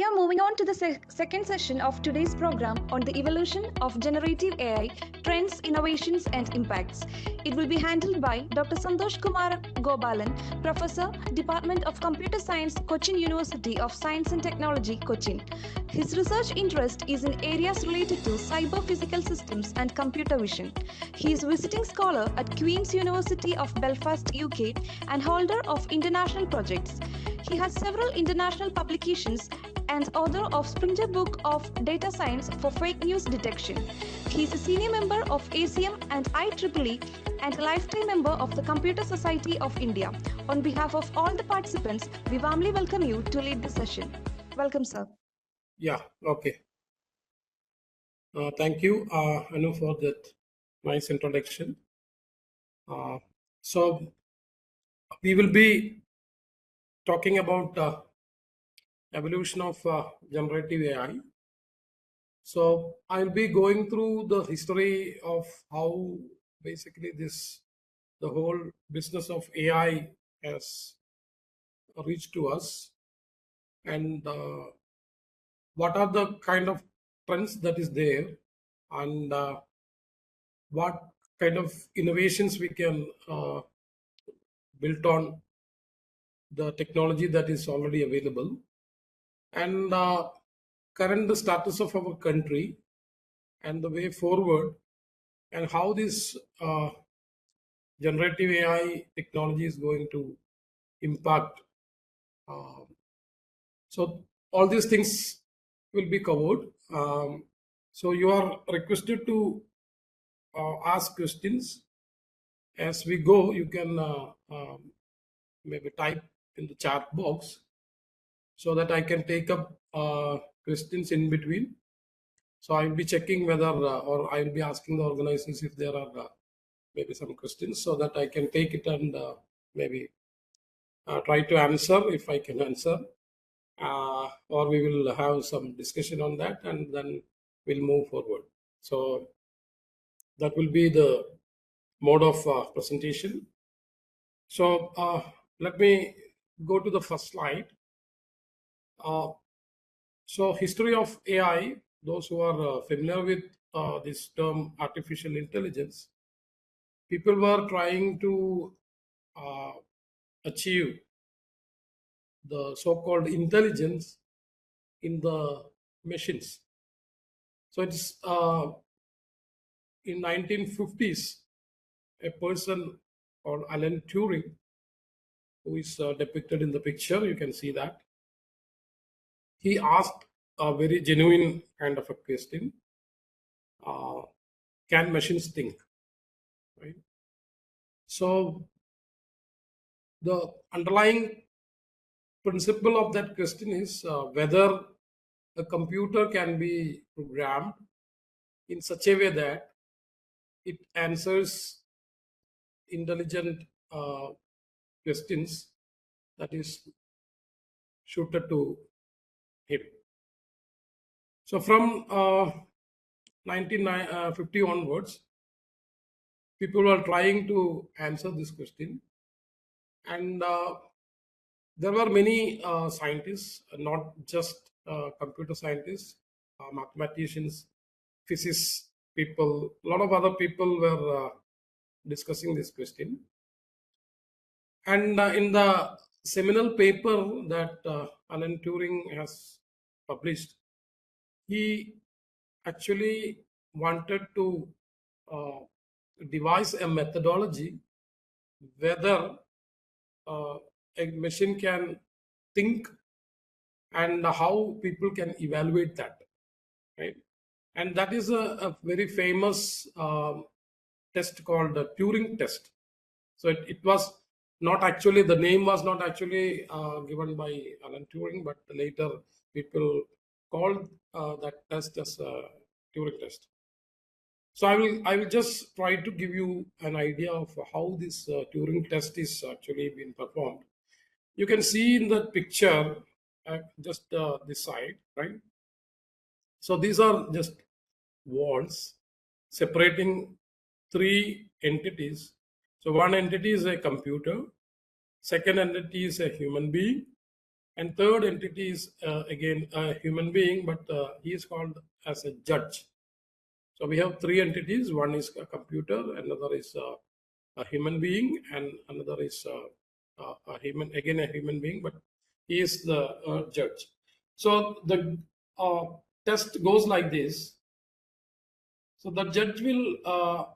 we are moving on to the second session of today's program on the evolution of generative AI, trends, innovations, and impacts. It will be handled by Dr. Santhosh Kumar Gopalan, Professor, Department of Computer Science, Cochin University of Science and Technology, Cochin. His research interest is in areas related to cyber-physical systems and computer vision. He is visiting scholar at Queen's University of Belfast, UK, and holder of international projects. He has several international publications and author of Springer Book of Data Science for Fake News Detection. He is a senior member of ACM and IEEE and a lifetime member of the Computer Society of India. On behalf of all the participants, we warmly welcome you to lead the session. Welcome, sir. Yeah, okay. Thank you, Anu, for that nice introduction. So we will be talking about evolution of generative AI. So I'll be going through the history of how basically the whole business of AI has reached to us, and what are the kind of trends that is there, and what kind of innovations we can build on the technology that is already available, and current status of our country and the way forward, and how this generative AI technology is going to impact. So all these things will be covered. So you are requested to ask questions as we go. You can maybe type in the chat box so that I can take up questions in between. So I will be checking whether or I will be asking the organizers if there are maybe some questions, so that I can take it and maybe try to answer if I can answer, or we will have some discussion on that and then we'll move forward. So that will be the mode of presentation. So let me go to the first slide. So history of AI, those who are familiar with this term artificial intelligence, people were trying to achieve the so-called intelligence in the machines. So it's in 1950s, a person called Alan Turing, who is depicted in the picture, you can see that. He asked a very genuine kind of a question: can machines think? Right. So the underlying principle of that question is whether a computer can be programmed in such a way that it answers intelligent questions that is suited to him. So from 1950 onwards, people were trying to answer this question, and there were many scientists, not just computer scientists, mathematicians, physicists people, a lot of other people were discussing this question. And in the seminal paper that Alan Turing has published, he actually wanted to devise a methodology whether a machine can think and how people can evaluate that, right? And that is a very famous test called the Turing test. So it was not actually, the name was not actually given by Alan Turing, but later people called that test as a Turing test. So I will just try to give you an idea of how this Turing test is actually being performed. You can see in the picture just this side, right? So these are just walls separating three entities. So one entity is a computer, second entity is a human being, And third entity is again a human being, but he is called as a judge. So we have three entities. One is a computer, another is a human being, and another is a human, again a human being, but he is the judge. So the uh, test goes like this. So the judge will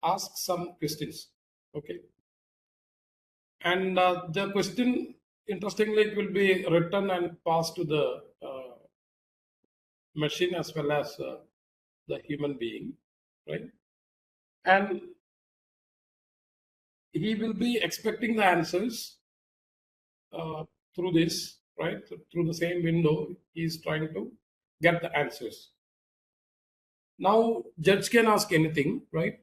ask some questions, okay, and the question, interestingly, it will be written and passed to the machine as well as the human being, right? And he will be expecting the answers uh, through this, right? Through the same window, he is trying to get the answers. Now, judge can ask anything, right?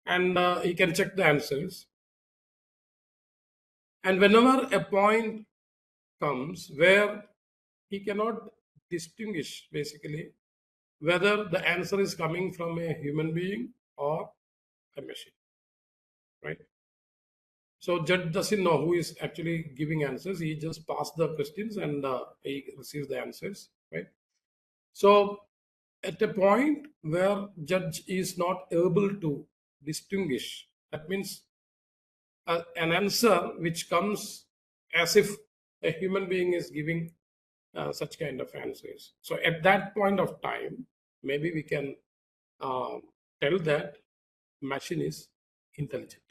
And he can check the answers. And whenever a point comes where he cannot distinguish, basically, whether the answer is coming from a human being or a machine, right? So judge doesn't know who is actually giving answers. He just passes the questions and he receives the answers, right? So at a point where judge is not able to distinguish, that means an answer which comes as if a human being is giving such kind of answers. So at that point of time, maybe we can tell that machine is intelligent,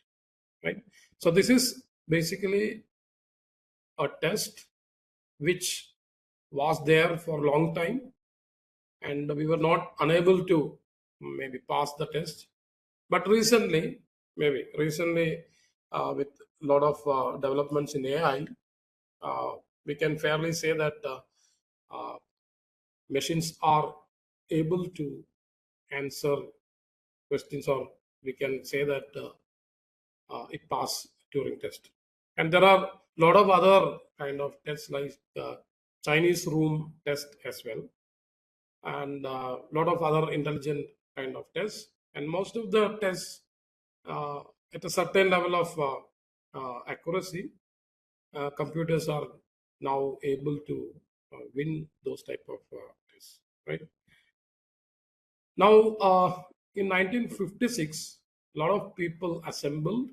right? So this is basically a test which was there for a long time, and we were not unable to maybe pass the test. But recently, with a lot of developments in AI, we can fairly say that uh, machines are able to answer questions, or we can say that it pass during test. And there are a lot of other kind of tests like Chinese room test as well, and a lot of other intelligent kind of tests. And most of the tests uh, at a certain level of accuracy, computers are now able to win those type of tests, right? Now, in 1956, a lot of people assembled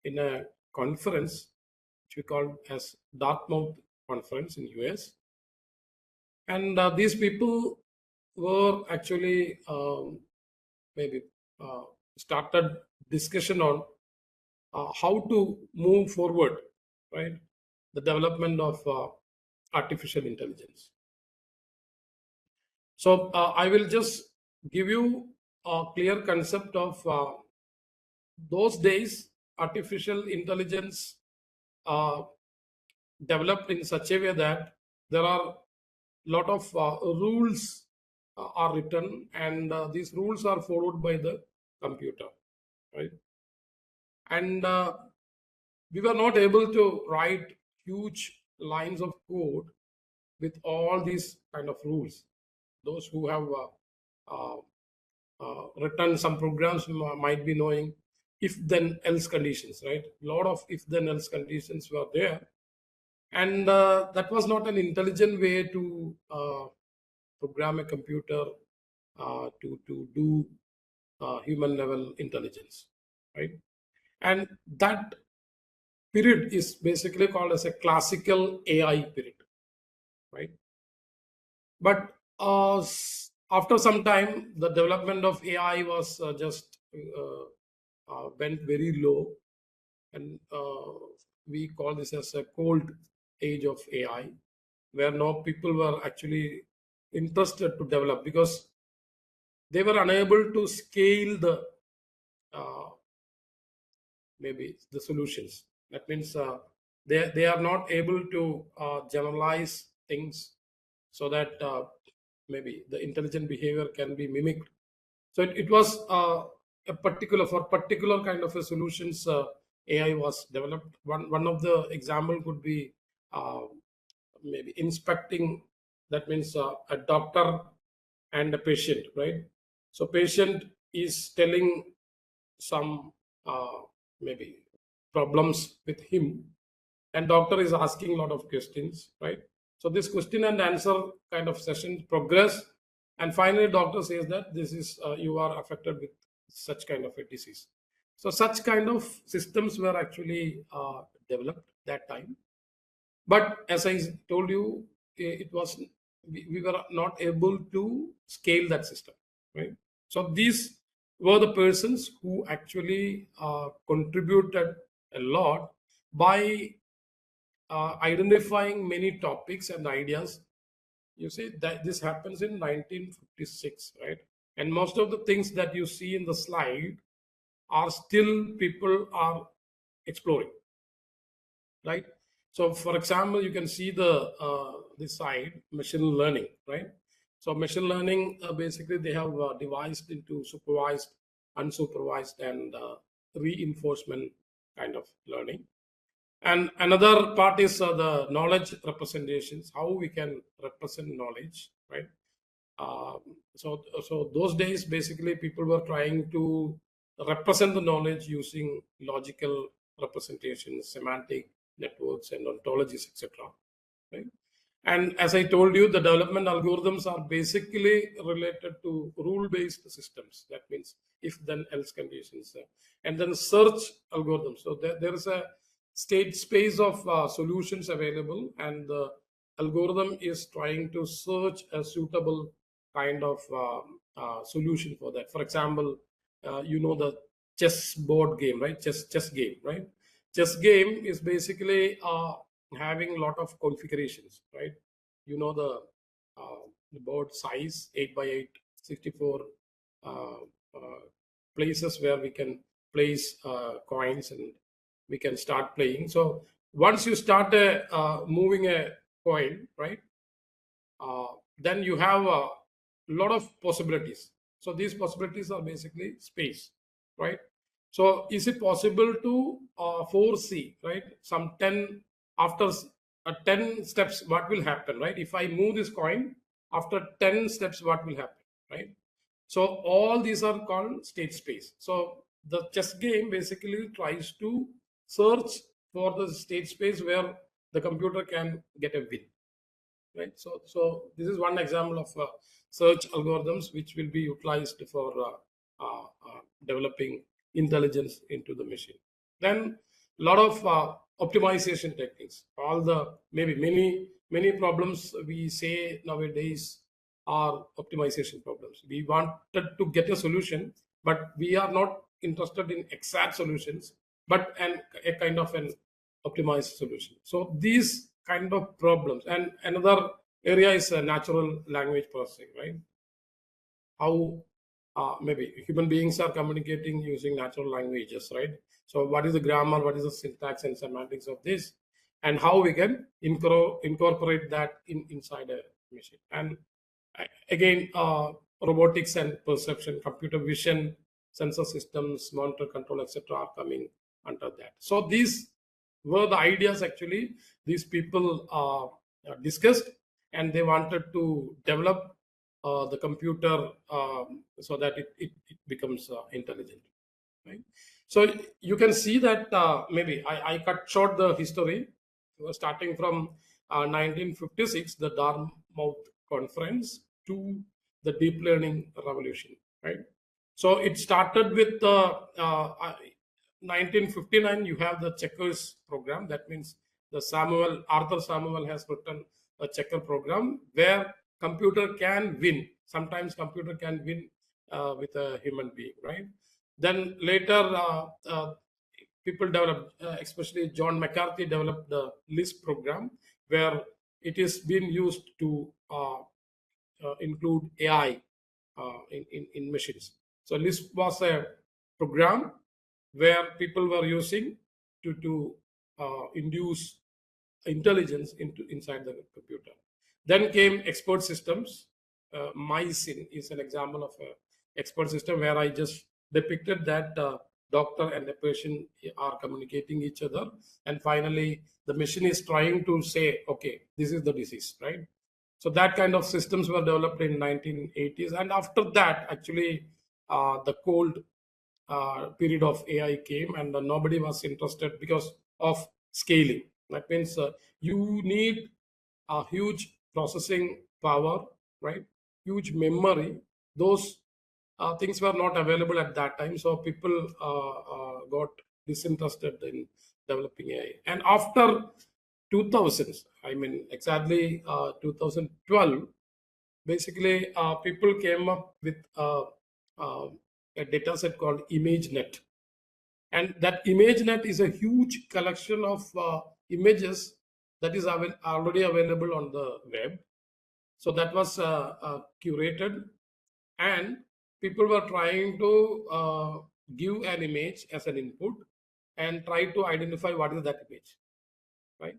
in a conference which we call as Dartmouth Conference in US, and these people were actually maybe uh, started discussion on how to move forward, right? The development of artificial intelligence. So I will just give you a clear concept of those days. Artificial intelligence uh, developed in such a way that there are lot of rules are written, and these rules are followed by the computer, right? And we were not able to write huge lines of code with all these kind of rules. Those who have written some programs might be knowing if then else conditions, right? A lot of if then else conditions were there, and that was not an intelligent way to program a computer to do human level intelligence, right? And that period is basically called as a classical AI period, right? But after some time, the development of AI was just went very low, and we call this as a cold age of AI, where now people were actually interested to develop because they were unable to scale the uh, maybe the solutions. That means they are not able to generalize things so that maybe the intelligent behavior can be mimicked. So it was a particular for particular kind of a solutions AI was developed. One of the example could be uh, maybe inspecting. That means a doctor and a patient, right? So patient is telling some maybe problems with him, and doctor is asking a lot of questions, right? So this question and answer kind of session progress, and finally doctor says that this is you are affected with such kind of a disease. So such kind of systems were actually developed that time. But as I told you, it was we were not able to scale that system, right? So these were the persons who actually contributed a lot by identifying many topics and ideas. You see that this happens in 1956, right? And most of the things that you see in the slide are still people are exploring, right? So, for example, you can see the this side machine learning, right? So, machine learning basically they have devised into supervised, unsupervised, and reinforcement kind of learning. And another part is the knowledge representations, how we can represent knowledge, right? Um, so those days, basically, people were trying to represent the knowledge using logical representations, semantic networks, and ontologies, etc. Right? And as I told you, the development algorithms are basically related to rule-based systems. That means if then else conditions, and then search algorithms. So there is a state space of solutions available, and the algorithm is trying to search a suitable kind of solution for that. For example, the chess board game, right? Chess game, right? Chess game is basically having a lot of configurations, right? You know the board size 8 by 8, 64 uh, uh, places where we can place coins and we can start playing. So once you start moving a coin, right? Then you have a lot of possibilities. So these possibilities are basically space, right? So is it possible to foresee, right? Some 10 after 10 steps, what will happen, right? If I move this coin after 10 steps, what will happen, right? So all these are called state space. So the chess game basically tries to search for the state space where the computer can get a win, right? So this is one example of search algorithms which will be utilized for developing intelligence into the machine. Then a lot of optimization techniques. All the maybe many problems we say nowadays are optimization problems. We wanted to get a solution, but we are not interested in exact solutions, but a kind of an optimized solution. So these kind of problems. And another area is natural language processing, right? How maybe human beings are communicating using natural languages, right? So what is the grammar, what is the syntax and semantics of this, and how we can incorporate that inside a machine. And again, robotics and perception, computer vision, sensor systems, monitor control, etc., are coming under that. So these were the ideas actually these people discussed, and they wanted to develop the computer so that it becomes intelligent, right? So you can see that maybe I cut short the history. Starting from 1956, the Dartmouth Conference, to the deep learning revolution, right? So it started with 1959. You have the checkers program. That means the Arthur Samuel has written a checker program where computer can win. Sometimes computer can win with a human being, right? Then later, people developed, especially John McCarthy developed the LISP program, where it is being used to include AI in machines. So LISP was a program where people were using to induce intelligence inside the computer. Then came expert systems. MySyn is an example of a expert system where I just depicted that doctor and the patient are communicating each other, and finally the machine is trying to say, okay, this is the disease, right? So that kind of systems were developed in 1980s, and after that, actually, the cold period of AI came, and nobody was interested because of scaling. That means you need a huge processing power, right? Huge memory. Those things were not available at that time, so people got disinterested in developing AI. And after 2000s, I mean exactly 2012, basically people came up with uh, a data set called ImageNet, and that ImageNet is a huge collection of images that is already available on the web. So that was curated, and people were trying to give an image as an input and try to identify what is that image, right?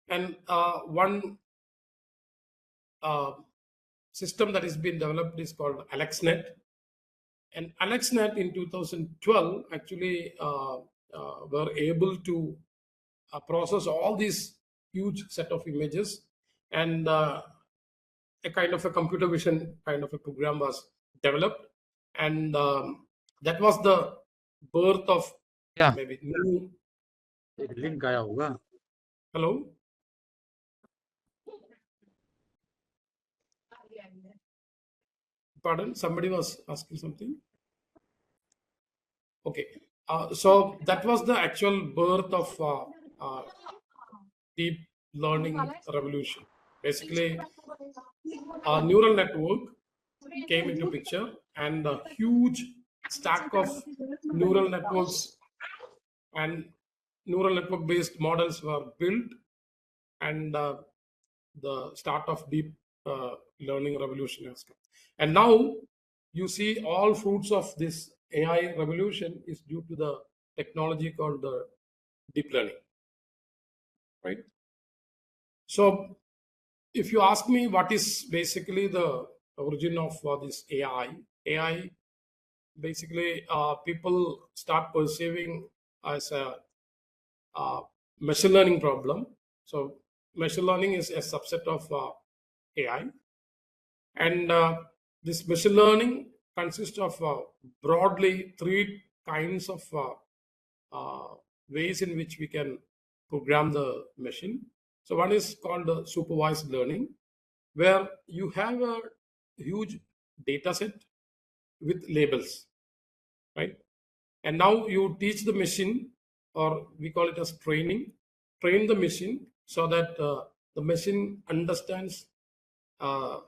And one uh, system that has been developed is called AlexNet. And AlexNet in 2012 actually were able to process all these huge set of images, and a kind of a computer vision kind of a program was developed, and that was the birth of क्या maybe new. एक link आया होगा Hello, pardon, somebody was asking something. Okay, so that was the actual birth of deep learning revolution. Basically, a neural network came into picture, and a huge stack of neural networks and neural network based models were built, and the start of deep learning revolution has come. And now you see all fruits of this AI revolution is due to the technology called the deep learning, right? So if you ask me what is basically the origin of this AI basically people start perceiving as a machine learning problem. So machine learning is a subset of AI, and this machine learning consists of broadly three kinds of ways in which we can program the machine. So one is called supervised learning, where you have a huge data set with labels, right? And now you teach the machine, or we call it as train the machine so that the machine understands uh,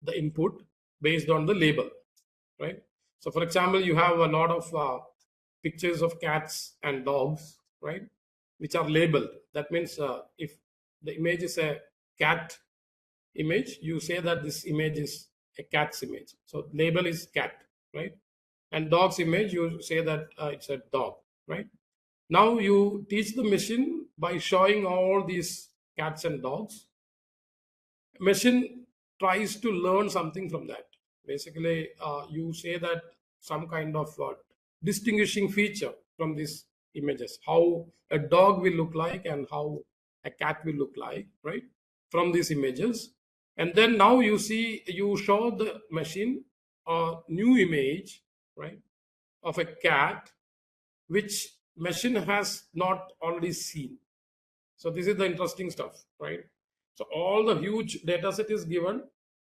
the input based on the label, right? So for example, you have a lot of pictures of cats and dogs, right, which are labeled. That means if the image is a cat image, you say that this image is a cat's image, so label is cat, right? And dog's image, you say that it's a dog, right? Now you teach the machine by showing all these cats and dogs. Machine tries to learn something from that. Basically you say that some kind of distinguishing feature from these images, how a dog will look like and how a cat will look like, right, from these images. And then now you show the machine a new image, right, of a cat which machine has not already seen. So this is the interesting stuff, right? So all the huge data set is given,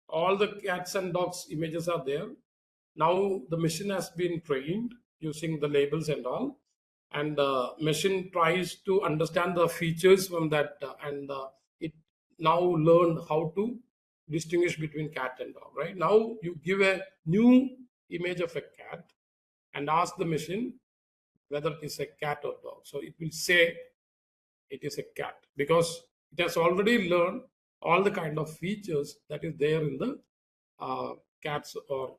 all the cats and dogs images are there. Now the machine has been trained using the labels and all, and machine tries to understand the features from that, and it now learn how to distinguish between cat and dog. Right now, you give a new image of a cat and ask the machine whether it is a cat or dog. So it will say it is a cat because it has already learned all the kind of features that is there in the cats or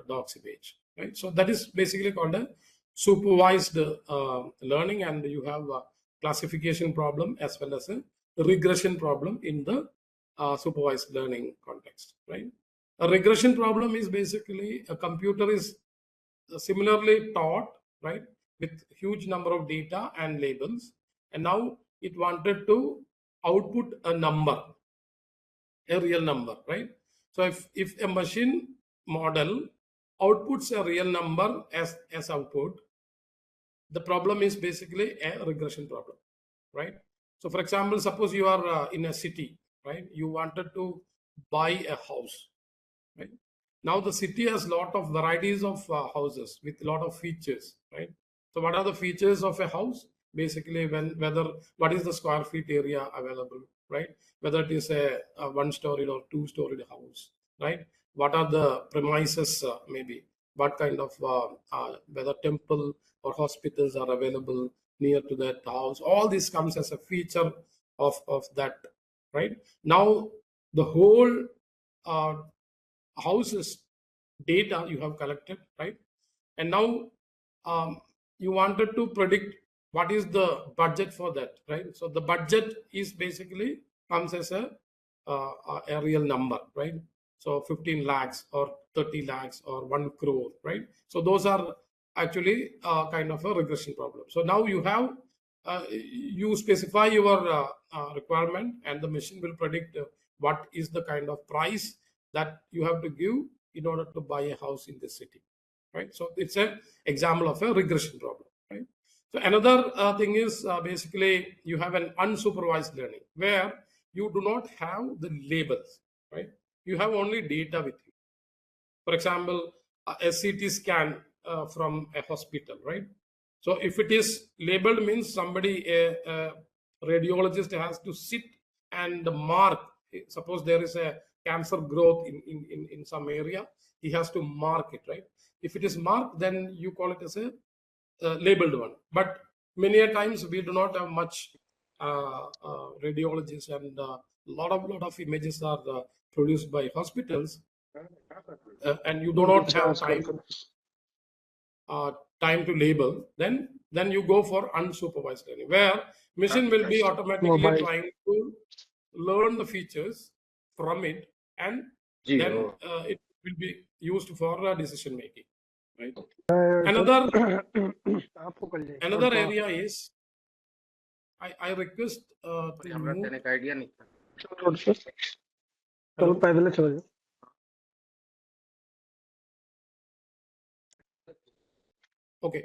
dogs image, right? So that is basically called a supervised learning, and you have a classification problem as well as a regression problem in the supervised learning context, right? A regression problem is basically a computer is similarly taught, right, with huge number of data and labels, and now it wanted to output a number, a real number, right? So if a machine model outputs a real number as output, the problem is basically a regression problem, right? So for example, suppose you are in a city, right? You wanted to buy a house, right? Now the city has lot of varieties of houses with lot of features, right? So what are the features of a house? Basically, whether what is the square feet area available, right? Whether it is a one-storied or two-storied house, right? What are the premises, maybe? What kind of whether temple or hospitals are available near to that house? All this comes as a feature of that, right? Now the whole uh, houses data you have collected, right? And now you wanted to predict what is the budget for that, right? So the budget is basically comes as a real number, right? So 15 lakhs or 30 lakhs or 1 crore, right? So those are actually kind of a regression problem. So now you have you specify your requirement, and the machine will predict what is the kind of price that you have to give in order to buy a house in the city, right? So it's an example of a regression problem, right? So another thing is basically you have an unsupervised learning where you do not have the labels, right? You have only data with you. For example, a CT scan from a hospital, right? So if it is labeled, means somebody, a radiologist has to sit and mark. Suppose there is a cancer growth in some area, he has to mark it, right? If it is marked, then you call it as a labeled one. But many a times we do not have much radiologists, and lot of images are produced by hospitals, and you do not have time to label. Then you go for unsupervised learning, where machine will be automatically trying to learn the features from it, and then it will be used for decision making, right? Another area is I request to mute. Hello? Okay.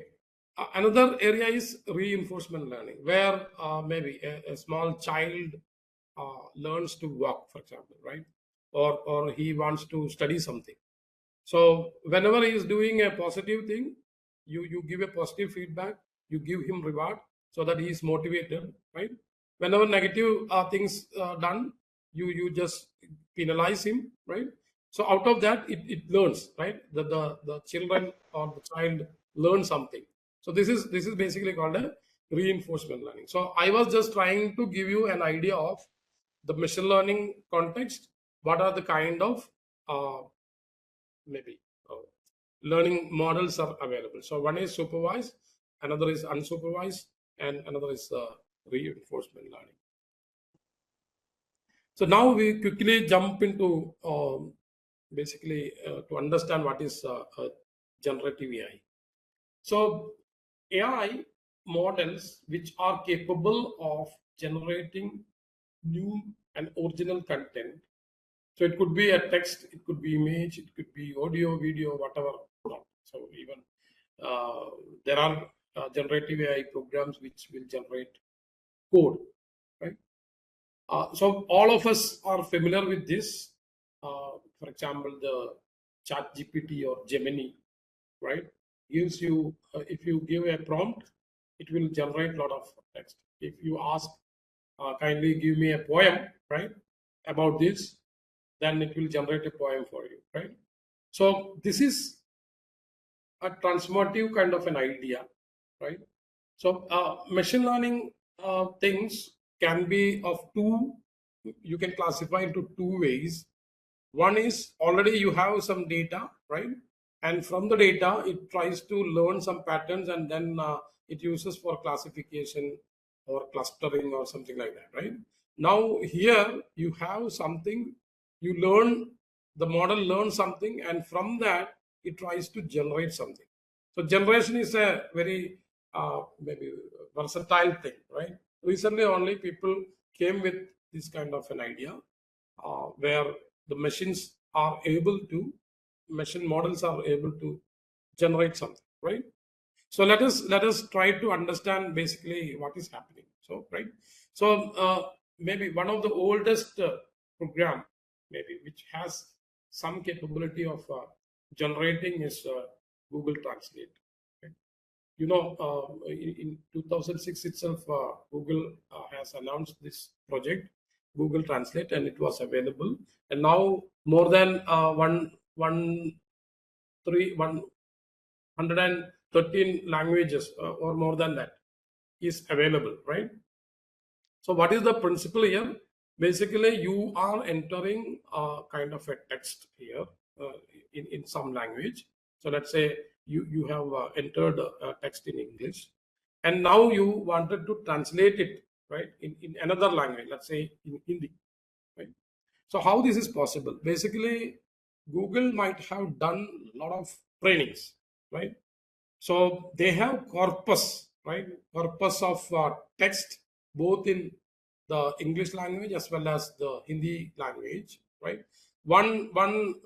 Another area is reinforcement learning, where maybe a small child learns to walk, for example, right? Or he wants to study something. So whenever he is doing a positive thing, you give a positive feedback, you give him reward so that he is motivated, right? Whenever negative things done, you just penalize him, right? So out of that, it learns, right? The children or the child learn something. So this is basically called a reinforcement learning. So I was just trying to give you an idea of the machine learning context. What are the kind of maybe learning models are available? So one is supervised, another is unsupervised, and another is reinforcement learning. So now we quickly jump into basically to understand what is generative AI. So AI models which are capable of generating new and original content. So it could be a text, it could be image, it could be audio, video, whatever. So even there are generative AI programs which will generate code, right? So all of us are familiar with this. For example, the Chat GPT or Gemini, right, gives you if you give a prompt, it will generate a lot of text. If you ask, kindly give me a poem, right, about this, then it will generate a poem for you, right? So this is a transformative kind of an idea, right? So machine learning things can be of two, you can classify into two ways. One is already you have some data, right? And from the data, it tries to learn some patterns, and then it uses for classification or clustering or something like that, right? Now here you have something, you learn, the model learns something, and from that it tries to generate something. So generation is a very maybe versatile thing, right? Recently only people came with this kind of an idea where the machines are able to, machine models are able to generate something, right? So let us try to understand basically what is happening. So right, So maybe one of the oldest program, maybe which has some capability of generating is Google Translate. Okay. You know, in 2006 itself, Google has announced this project, Google Translate, and it was available. And now more than 113 languages or more than that is available, right? So what is the principle here? Basically, you are entering kind of a text here uh, in some language. So let's say you have entered text in English, and now you wanted to translate it, right, in another language, let's say in Hindi, right? So how this is possible? Basically, Google might have done a lot of trainings, right? So they have corpus, right? Corpus of text, both in the English language as well as the Hindi language, right? One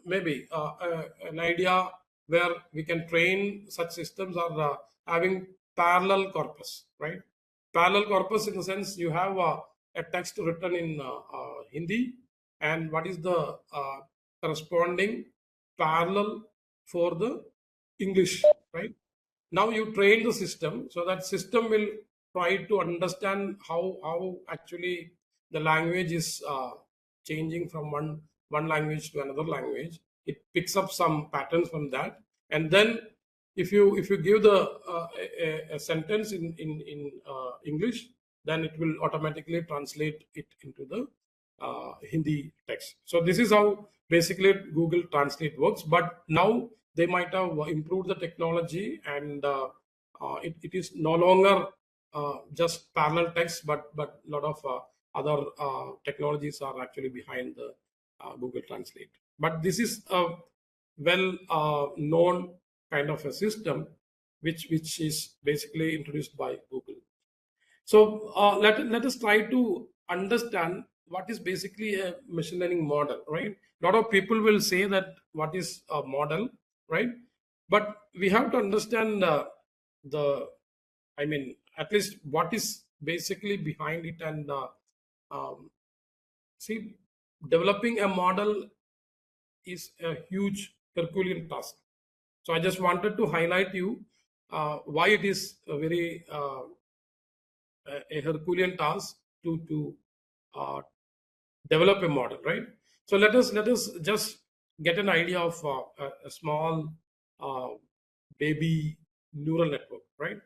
maybe an idea where we can train such systems are having parallel corpus, right? Parallel corpus in the sense you have a text written in Hindi, and what is the corresponding parallel for the English, right? Now you train the system, so that system will try to understand how actually the language is changing from one language to another language. It picks up some patterns from that, and then if you give the a sentence in English, then it will automatically translate it into the Hindi text. So this is how basically Google Translate works. But now they might have improved the technology, and it is no longer just parallel text, but a lot of other technologies are actually behind the Google Translate. But this is a well known kind of a system which is basically introduced by Google. So let us try to understand what is basically a machine learning model, right? A lot of people will say that what is a model, right? But we have to understand the, I mean, at least what is basically behind it, and um, see, developing a model is a huge Herculean task. So I just wanted to highlight you why it is a very a Herculean task to uh, develop a model, right? So let us just get an idea of a small uh, baby neural network, right?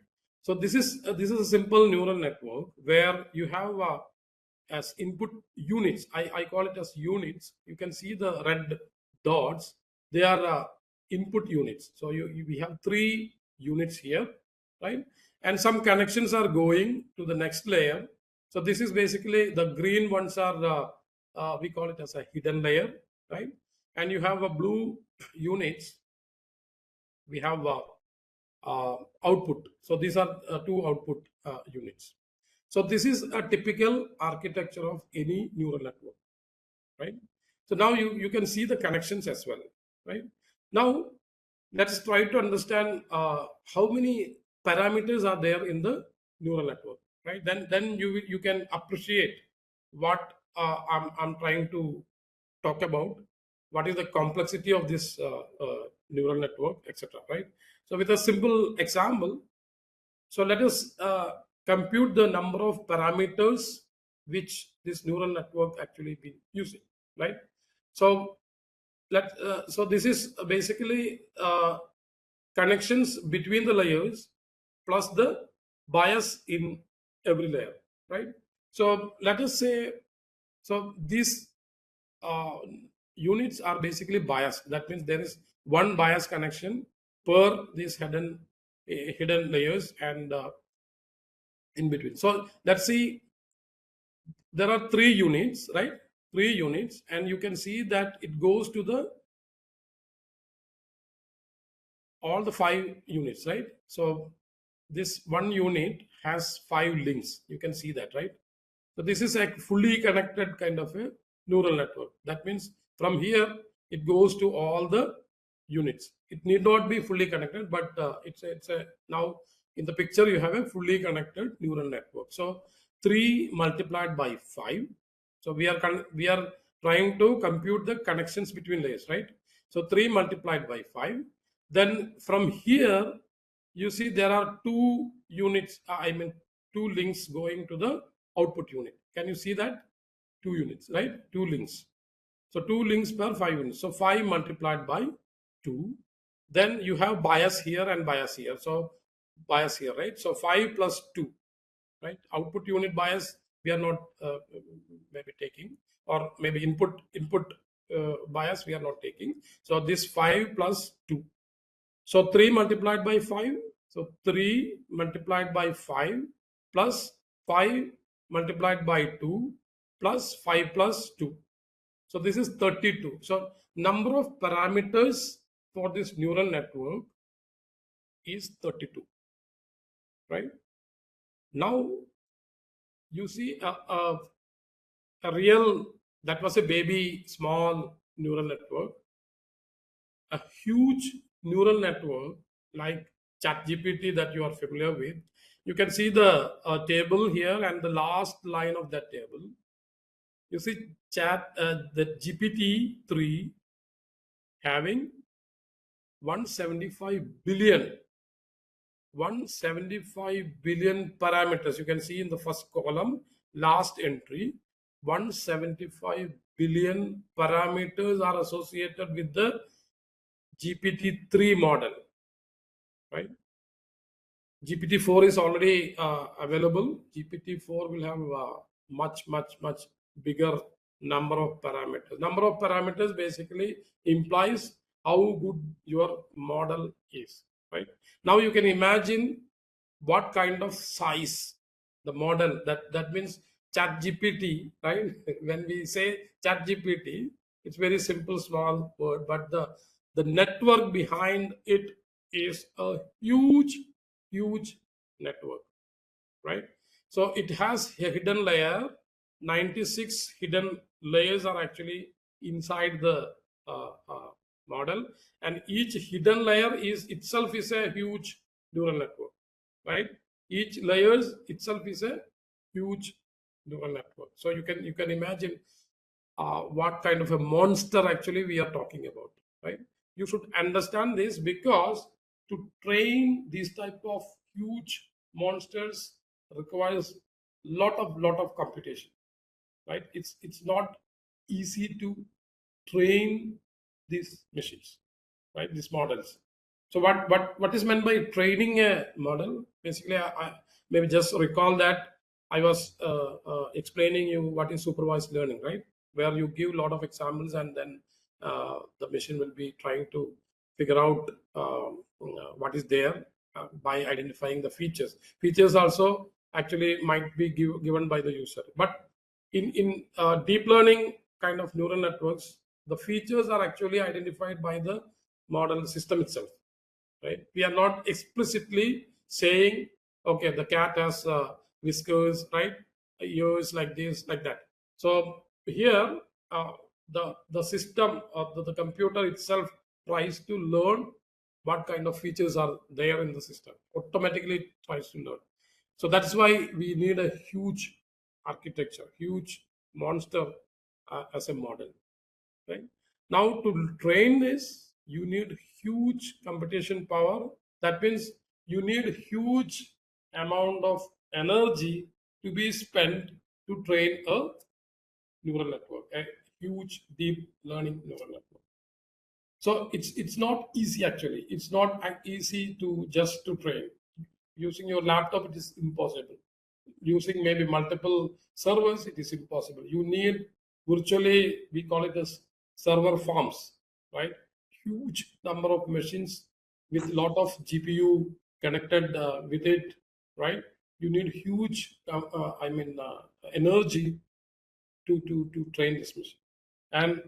So this is a simple neural network where you have as input units. I call it as units. You can see the red dots. They are input units. So we have 3 units here, right? And some connections are going to the next layer. So this is basically the green ones are we call it as a hidden layer, right? And you have a blue units. We have output. So these are 2 output units. So this is a typical architecture of any neural network, right? So now you can see the connections as well, right? Now let's try to understand how many parameters are there in the neural network, right? Then you can appreciate what I'm trying to talk about, what is the complexity of this neural network, etc., right? So with a simple example, so let us compute the number of parameters which this neural network actually been using, right? So so this is basically connections between the layers plus the bias in every layer, right? So let us say, so these uh, units are basically biased. That means there is one bias connection per these hidden layers and in between. So let's see, there are 3 units, right? 3 units, and you can see that it goes to the all the 5 units, right? So this one unit has 5 links. You can see that, right? So this is a fully connected kind of a neural network. That means from here it goes to all the units. It need not be fully connected, but it's a now in the picture you have a fully connected neural network. So 3 multiplied by 5. So we are trying to compute the connections between layers, right? So 3 multiplied by 5. Then from here, you see there are 2 units, I mean 2 links going to the output unit. Can you see that? 2 units, right? 2 links. So 2 links per 5 units. So 5 multiplied by 2. Then you have bias here and bias here. So bias here, right? So 5 plus 2, right? Output unit bias we are not maybe taking, or maybe input bias we are not taking. So this 5 plus 2. So 3 multiplied by 5. So 3 multiplied by 5 plus 5 multiplied by 2 plus 5 plus 2. So this is 32. So number of parameters for this neural network is 32, right? Now you see a real, that was a baby small neural network. A huge neural network like ChatGPT that you are familiar with. You can see the table here, and the last line of that table. You see the GPT-3 having 175 billion 175 billion parameters. You can see in the first column, last entry, 175 billion parameters are associated with the GPT-3 model, right? GPT-4 is already available. GPT-4 will have much bigger number of parameters. Number of parameters basically implies how good your model is, right? Now you can imagine what kind of size the model, that means ChatGPT, right? When we say ChatGPT, it's very simple small word, but the network behind it is a huge network, right? So it has a hidden layer. 96 hidden layers are actually inside the model, and each hidden layer is itself is a huge neural network, right? Each layers itself is a huge neural network. So you can imagine what kind of a monster actually we are talking about, right? You should understand this, because to train these type of huge monsters requires lot of computation, right? It's not easy to train these machines, right? These models. So what is meant by training a model? Basically, I maybe just recall that I was explaining you what is supervised learning, right? Where you give a lot of examples, and then the machine will be trying to figure out what is there by identifying the features. Features also actually might be given by the user. But in deep learning kind of neural networks, the features are actually identified by the model system itself, right? We are not explicitly saying, okay, the cat has whiskers, right? Ears like this, like that. So here, the system or the computer itself tries to learn what kind of features are there in the system. Automatically it tries to learn. So that's why we need a huge architecture, huge monster as a model, right? Now to train this, you need huge computation power. That means you need huge amount of energy to be spent to train a neural network, a huge deep learning neural network. So it's not easy actually. It's not easy to just to train. Using your laptop, it is impossible. Using maybe multiple servers, it is impossible. You need virtually, we call it as server farms, right? Huge number of machines with lot of GPU connected with it, right? You need huge, energy to train this machine. And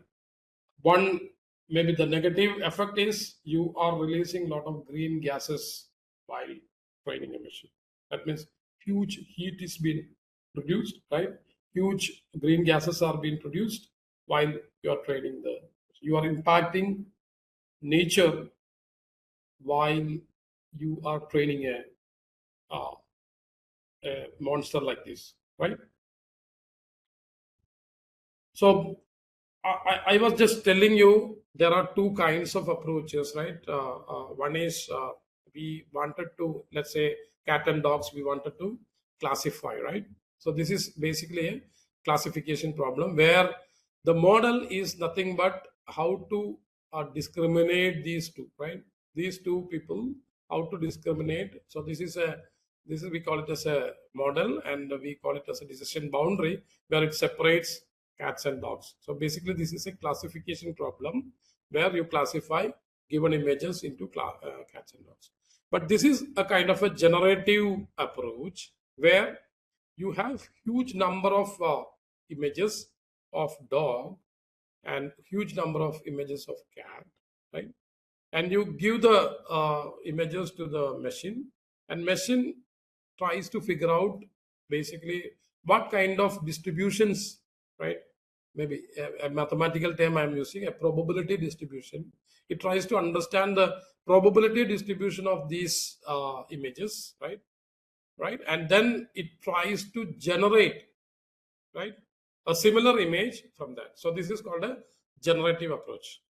one, maybe the negative effect is you are releasing a lot of green gases while training a machine. That means huge heat is being produced, right? Huge green gases are being produced while you are training the. You are impacting nature while you are training a monster like this, right? So I was just telling you there are two kinds of approaches, right? One is we wanted to, let's say, cat and dogs, we wanted to classify, right? So this is basically a classification problem where the model is nothing but how to discriminate these two, right? These two people, how to discriminate. So this is we call it as a model, and we call it as a decision boundary where it separates cats and dogs. So basically, this is a classification problem where you classify given images into cats and dogs. But this is a kind of a generative approach where you have huge number of images of dog and huge number of images of cat, right? And you give the images to the machine, and machine tries to figure out basically what kind of distributions, right? Maybe a mathematical term I'm using, a probability distribution. It tries to understand the probability distribution of these images, right, and then it tries to generate, right, a similar image from that. So this is called a generative approach.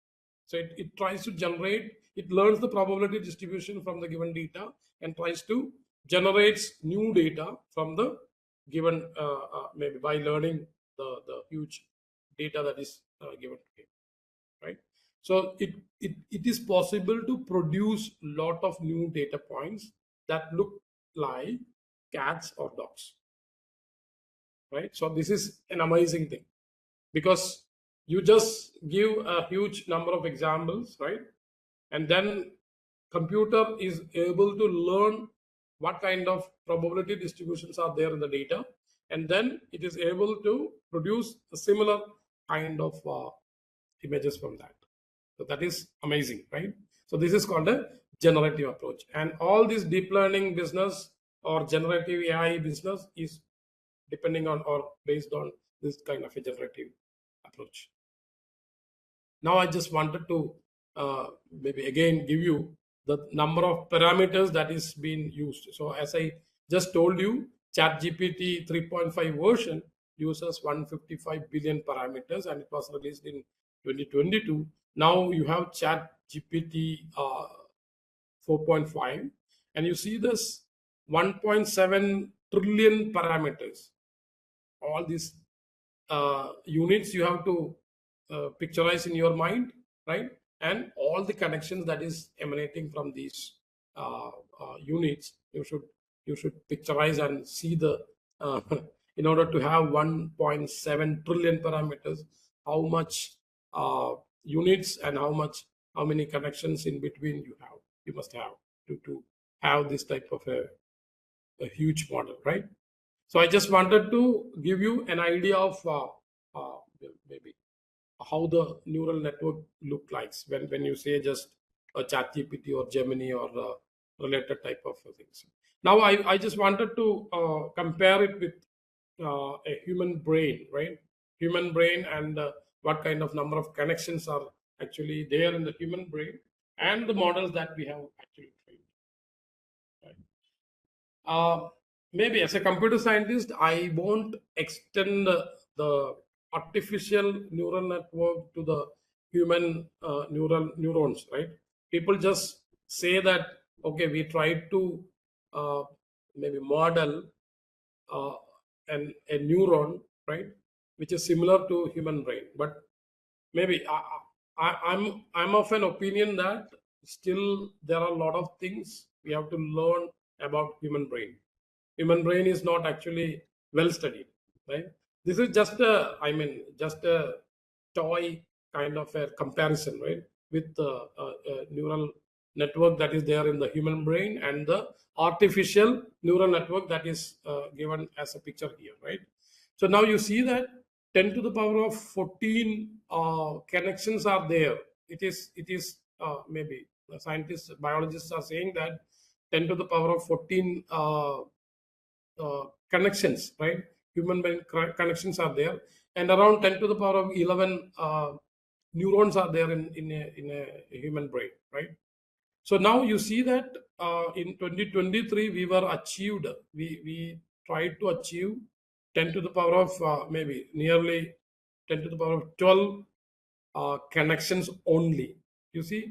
So it tries to generate, it learns the probability distribution from the given data and tries to generates new data from the given, maybe by learning the huge data that is given to him, right? So it is possible to produce lot of new data points that look like cats or dogs, right? So this is an amazing thing because you just give a huge number of examples, right? And then computer is able to learn what kind of probability distributions are there in the data, and then it is able to produce a similar kind of images from that. So that is amazing, right? So this is called a generative approach, and all this deep learning business or generative AI business is depending on or based on this kind of a generative approach. Now I just wanted to maybe again give you the number of parameters that is being used. So as I just told you, ChatGPT 3.5 version uses 155 billion parameters, and it was released in 2022. Now you have ChatGPT 4.5, and you see this 1.7 trillion parameters. All these units you have to picturize in your mind, right? And all the connections that is emanating from these units, you should picturize and see the in order to have 1.7 trillion parameters, how much units and how many connections in between you must have to have this type of a huge model, right? So I just wanted to give you an idea of maybe how the neural network look like when you say just a chat GPT or Gemini or related type of things. Now I just wanted to compare it with a human brain, right? Human brain and what kind of number of connections are actually there in the human brain and the models that we have actually trained. Right? Maybe as a computer scientist, I won't extend the artificial neural network to the human neurons, right? People just say that, okay, we tried to uh, maybe model uh, a neuron, right, which is similar to human brain. But maybe I'm of an opinion that still there are a lot of things we have to learn about human brain. Human brain is not actually well studied, right? This is just just a toy kind of a comparison, right, with the neural network that is there in the human brain and the artificial neural network that is given as a picture here, right? So now you see that 10 to the power of 14 connections are there. It is maybe the scientists, biologists are saying that 10 to the power of 14 connections, right? Human brain connections are there, and around 10 to the power of 11 neurons are there in a human brain, right? So now you see that in 2023 we tried to achieve 10 to the power of maybe nearly 10 to the power of 12 connections only. You see,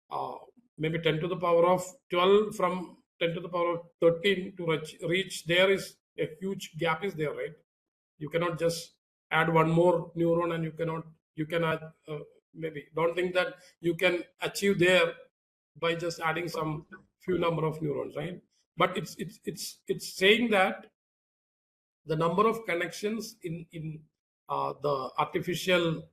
uh, maybe 10 to the power of 12 from 10 to the power of 13 to reach there is a huge gap is there, right? You cannot just add one more neuron and you can add, maybe don't think that you can achieve there by just adding some few number of neurons, right? But it's saying that the number of connections in the artificial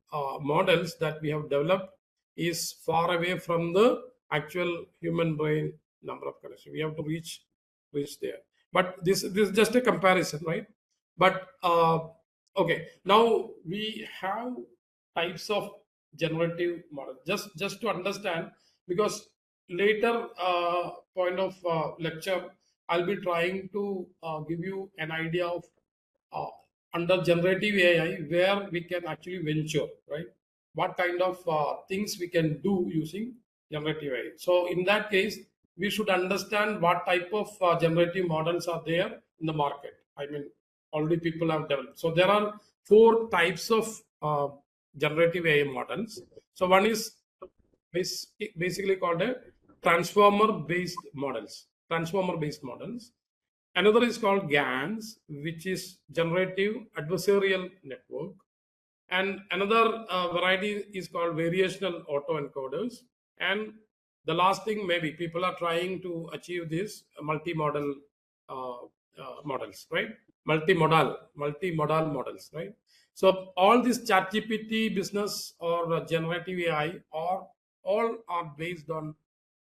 models that we have developed is far away from the actual human brain number of connections. We have to reach there. But this is just a comparison, right? But okay, now we have types of generative model. Just to understand, because later point of lecture, I'll be trying to give you an idea of uh, under generative AI where we can actually venture, right? What kind of things we can do using generative AI. So in that case, we should understand what type of generative models are there in the market. I mean, already people have developed. So there are four types of generative AI models. So one is basically called a transformer-based models. Transformer-based models. Another is called GANs, which is generative adversarial network. And another variety is called variational autoencoders. And the last thing, maybe people are trying to achieve this multimodal models, right? Multimodal models, right? So all this ChatGPT business or generative AI all are based on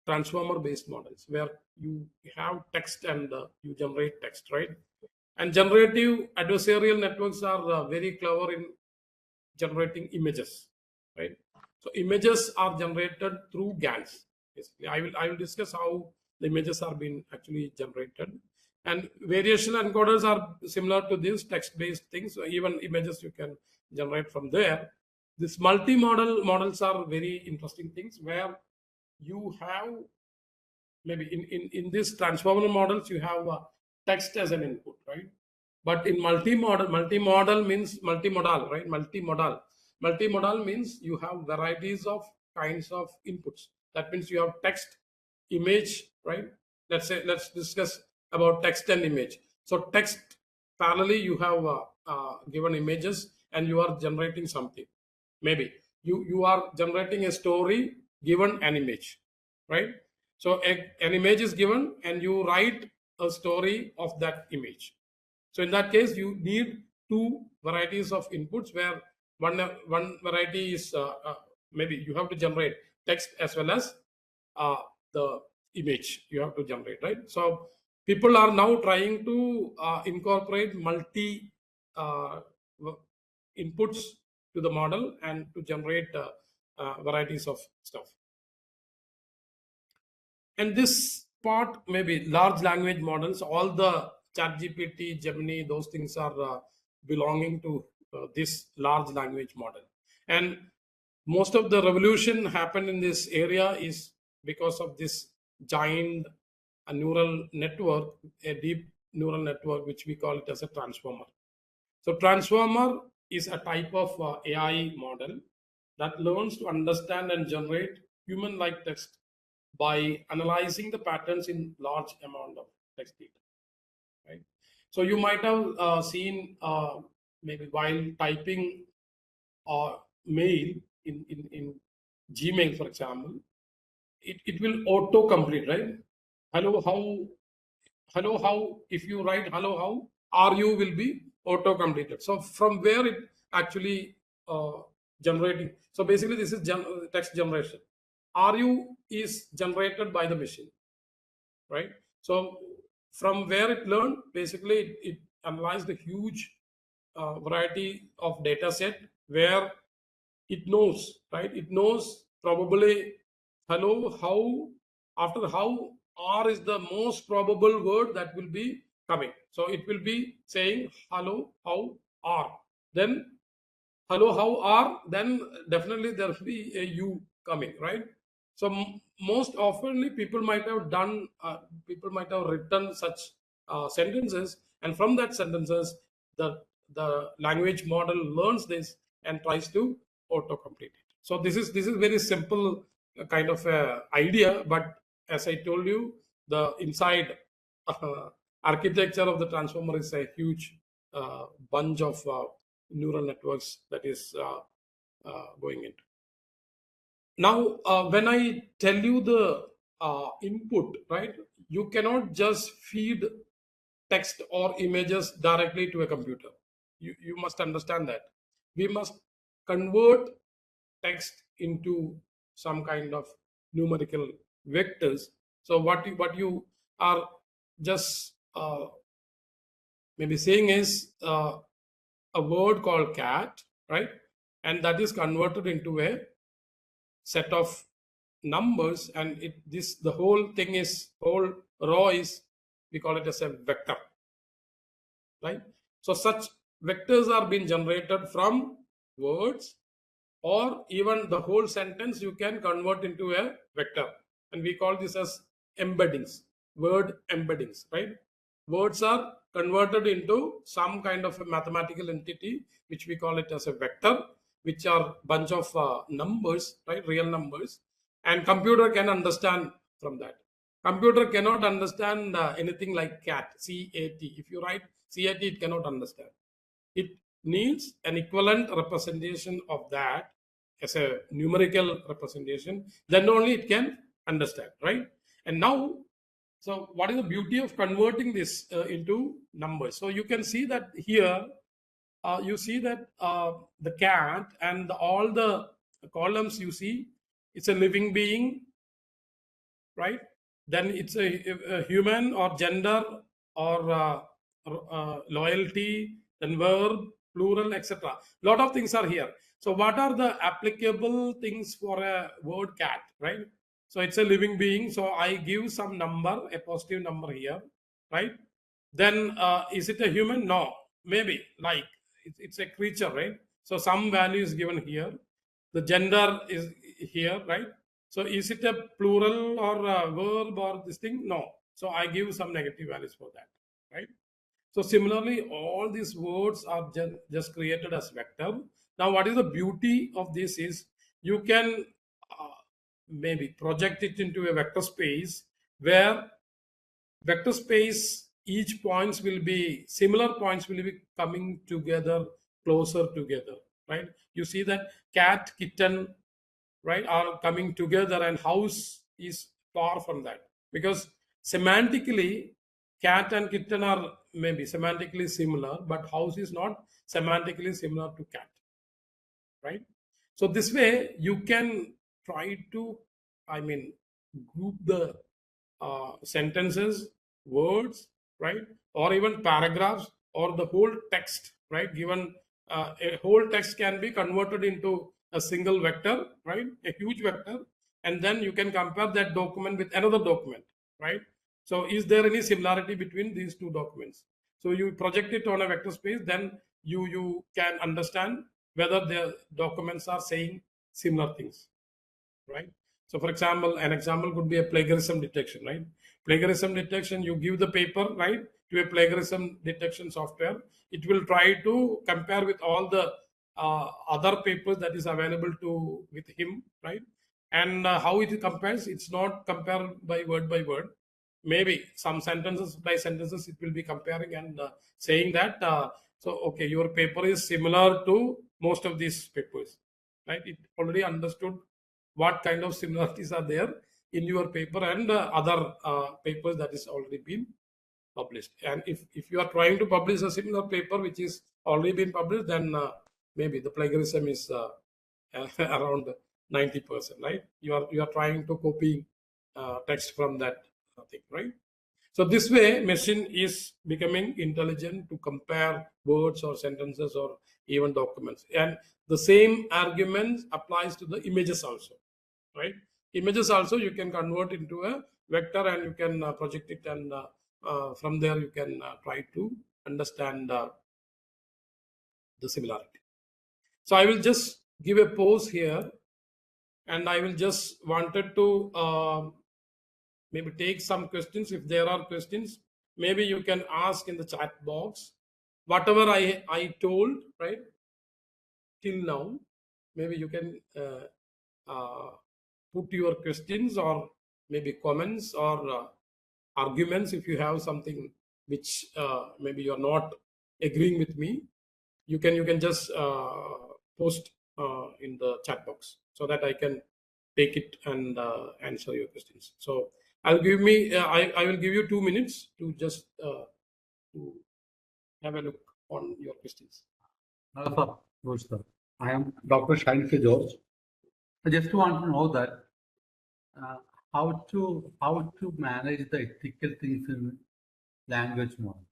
transformer based models where you have text and you generate text, right? And generative adversarial networks are very clever in generating images, right? So images are generated through GANs. Basically, I will discuss how the images are being actually generated. And variational encoders are similar to this text-based things. So even images you can generate from there. This multimodal models are very interesting things where you have maybe in this transformer models you have text as an input, right? But in multimodal means multimodal, right? Multimodal means you have varieties of kinds of inputs. That means you have text, image, right? Let's discuss about text and image. So text, parallelly you have given images and you are generating something. Maybe you are generating a story given an image, right? So an image is given and you write a story of that image. So in that case, you need two varieties of inputs where one variety is maybe you have to generate text as well as uh, the image you have to generate, right? So people are now trying to incorporate multi uh, inputs to the model and to generate varieties of stuff. And this part, maybe large language models, all the ChatGPT, Gemini, those things are belonging to this large language model. And most of the revolution happened in this area is because of this giant neural network, a deep neural network, which we call it as a transformer. So transformer is a type of AI model that learns to understand and generate human-like text by analyzing the patterns in large amount of text data, right? So you might have seen maybe while typing mail in Gmail, for example, it will auto complete, right? Hello, how, if you write hello, how are you will be auto completed. So from where it actually generating. So basically this is text generation. RU is generated by the machine, right? So from where it learned, basically it analyzed a huge variety of data set where it knows, right? It knows probably hello, how, after how, R is the most probable word that will be coming. So it will be saying hello, how, R. Then hello, how are, then definitely there will be a U coming, right? So most oftenly people might have done, people might have written such sentences, and from that sentences the language model learns this and tries to autocomplete it. So this is very simple kind of idea, but as I told you, the inside architecture of the transformer is a huge bunch of neural networks that is going into. Now, when I tell you the input, right, you cannot just feed text or images directly to a computer. You must understand that. We must convert text into some kind of numerical vectors. So what you are just maybe saying is a word called cat, right? And that is converted into a set of numbers, and the whole thing is, whole row is, we call it as a vector, right? So such vectors are being generated from words, or even the whole sentence you can convert into a vector, and we call this as embeddings, word embeddings, right? Words are converted into some kind of a mathematical entity, which we call it as a vector, which are bunch of numbers, right, real numbers, and computer can understand from that. Computer cannot understand anything like cat, C-A-T. If you write C-A-T, it cannot understand. It needs an equivalent representation of that as a numerical representation, then only it can understand, right? And now, so what is the beauty of converting this into numbers? So you can see that here, you see that the cat and all the columns you see, it's a living being, right? Then it's a human or gender or loyalty, then verb, plural, etc. Lot of things are here. So what are the applicable things for a word cat, right? So it's a living being. So I give some number, a positive number here, right? Then is it a human? No, maybe like it's a creature, right? So some value is given here. The gender is here, right? So is it a plural or a verb or this thing? No. So I give some negative values for that, right? So similarly, all these words are just created as vector. Now, what is the beauty of this is you can maybe project it into a vector space, where vector space, each points will be, similar points will be coming together, closer together, right? You see that cat, kitten, right, are coming together, and house is far from that, because semantically cat and kitten are maybe semantically similar, but house is not semantically similar to cat, right? So this way you can try to, I mean, group the sentences, words, right, or even paragraphs, or the whole text, right? Given a whole text can be converted into a single vector, right, a huge vector, and then you can compare that document with another document, right? So is there any similarity between these two documents? So you project it on a vector space, then you can understand whether the documents are saying similar things, right? So for example, an example could be a plagiarism detection, right? Plagiarism detection, you give the paper, right, to a plagiarism detection software. It will try to compare with all the other papers that is available to with him, right? And how it compares, it's not compared by word. Maybe some sentences by sentences it will be comparing and saying that, so okay, your paper is similar to most of these papers, right? It already understood what kind of similarities are there in your paper and other papers that is already been published. And if you are trying to publish a similar paper which is already been published, then maybe the plagiarism is around 90%, right? You are trying to copy text from that thing, right? So this way, machine is becoming intelligent to compare words or sentences or even documents. And the same argument applies to the images also, right? Images also you can convert into a vector, and you can project it, and from there you can try to understand the similarity. So I will just give a pause here, and I will just wanted to maybe take some questions. If there are questions, maybe you can ask in the chat box, whatever I told, right, till now, maybe you can put your questions or maybe comments or arguments. If you have something which maybe you're not agreeing with me, you can just post in the chat box so that I can take it and answer your questions. So I will give you 2 minutes to just to have a look on your questions. No, sir. Good, sir. I am Dr. Shainke George. I just want to know that uh, how to manage the ethical things in language model.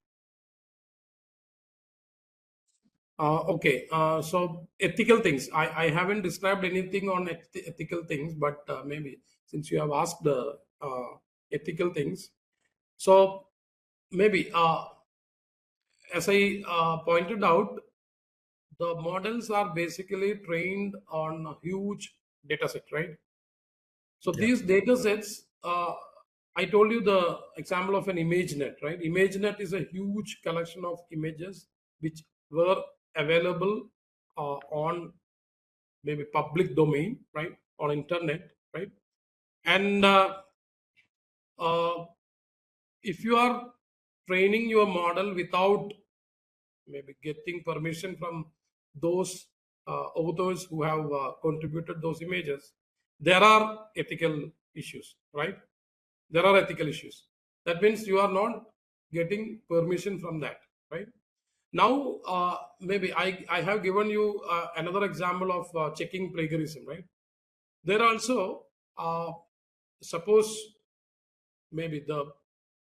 Okay, so ethical things. I haven't described anything on ethical things, but maybe since you have asked the ethical things, so maybe as I pointed out, the models are basically trained on a huge data set, right? So Yeah. these data sets, I told you the example of an ImageNet, right? ImageNet is a huge collection of images which were available on maybe public domain, right, on internet, right? And uh, if you are training your model without maybe getting permission from those authors who have contributed those images, there are ethical issues, right? There are ethical issues. That means you are not getting permission from that, right? Now, maybe I have given you another example of checking plagiarism, right? There also, suppose maybe the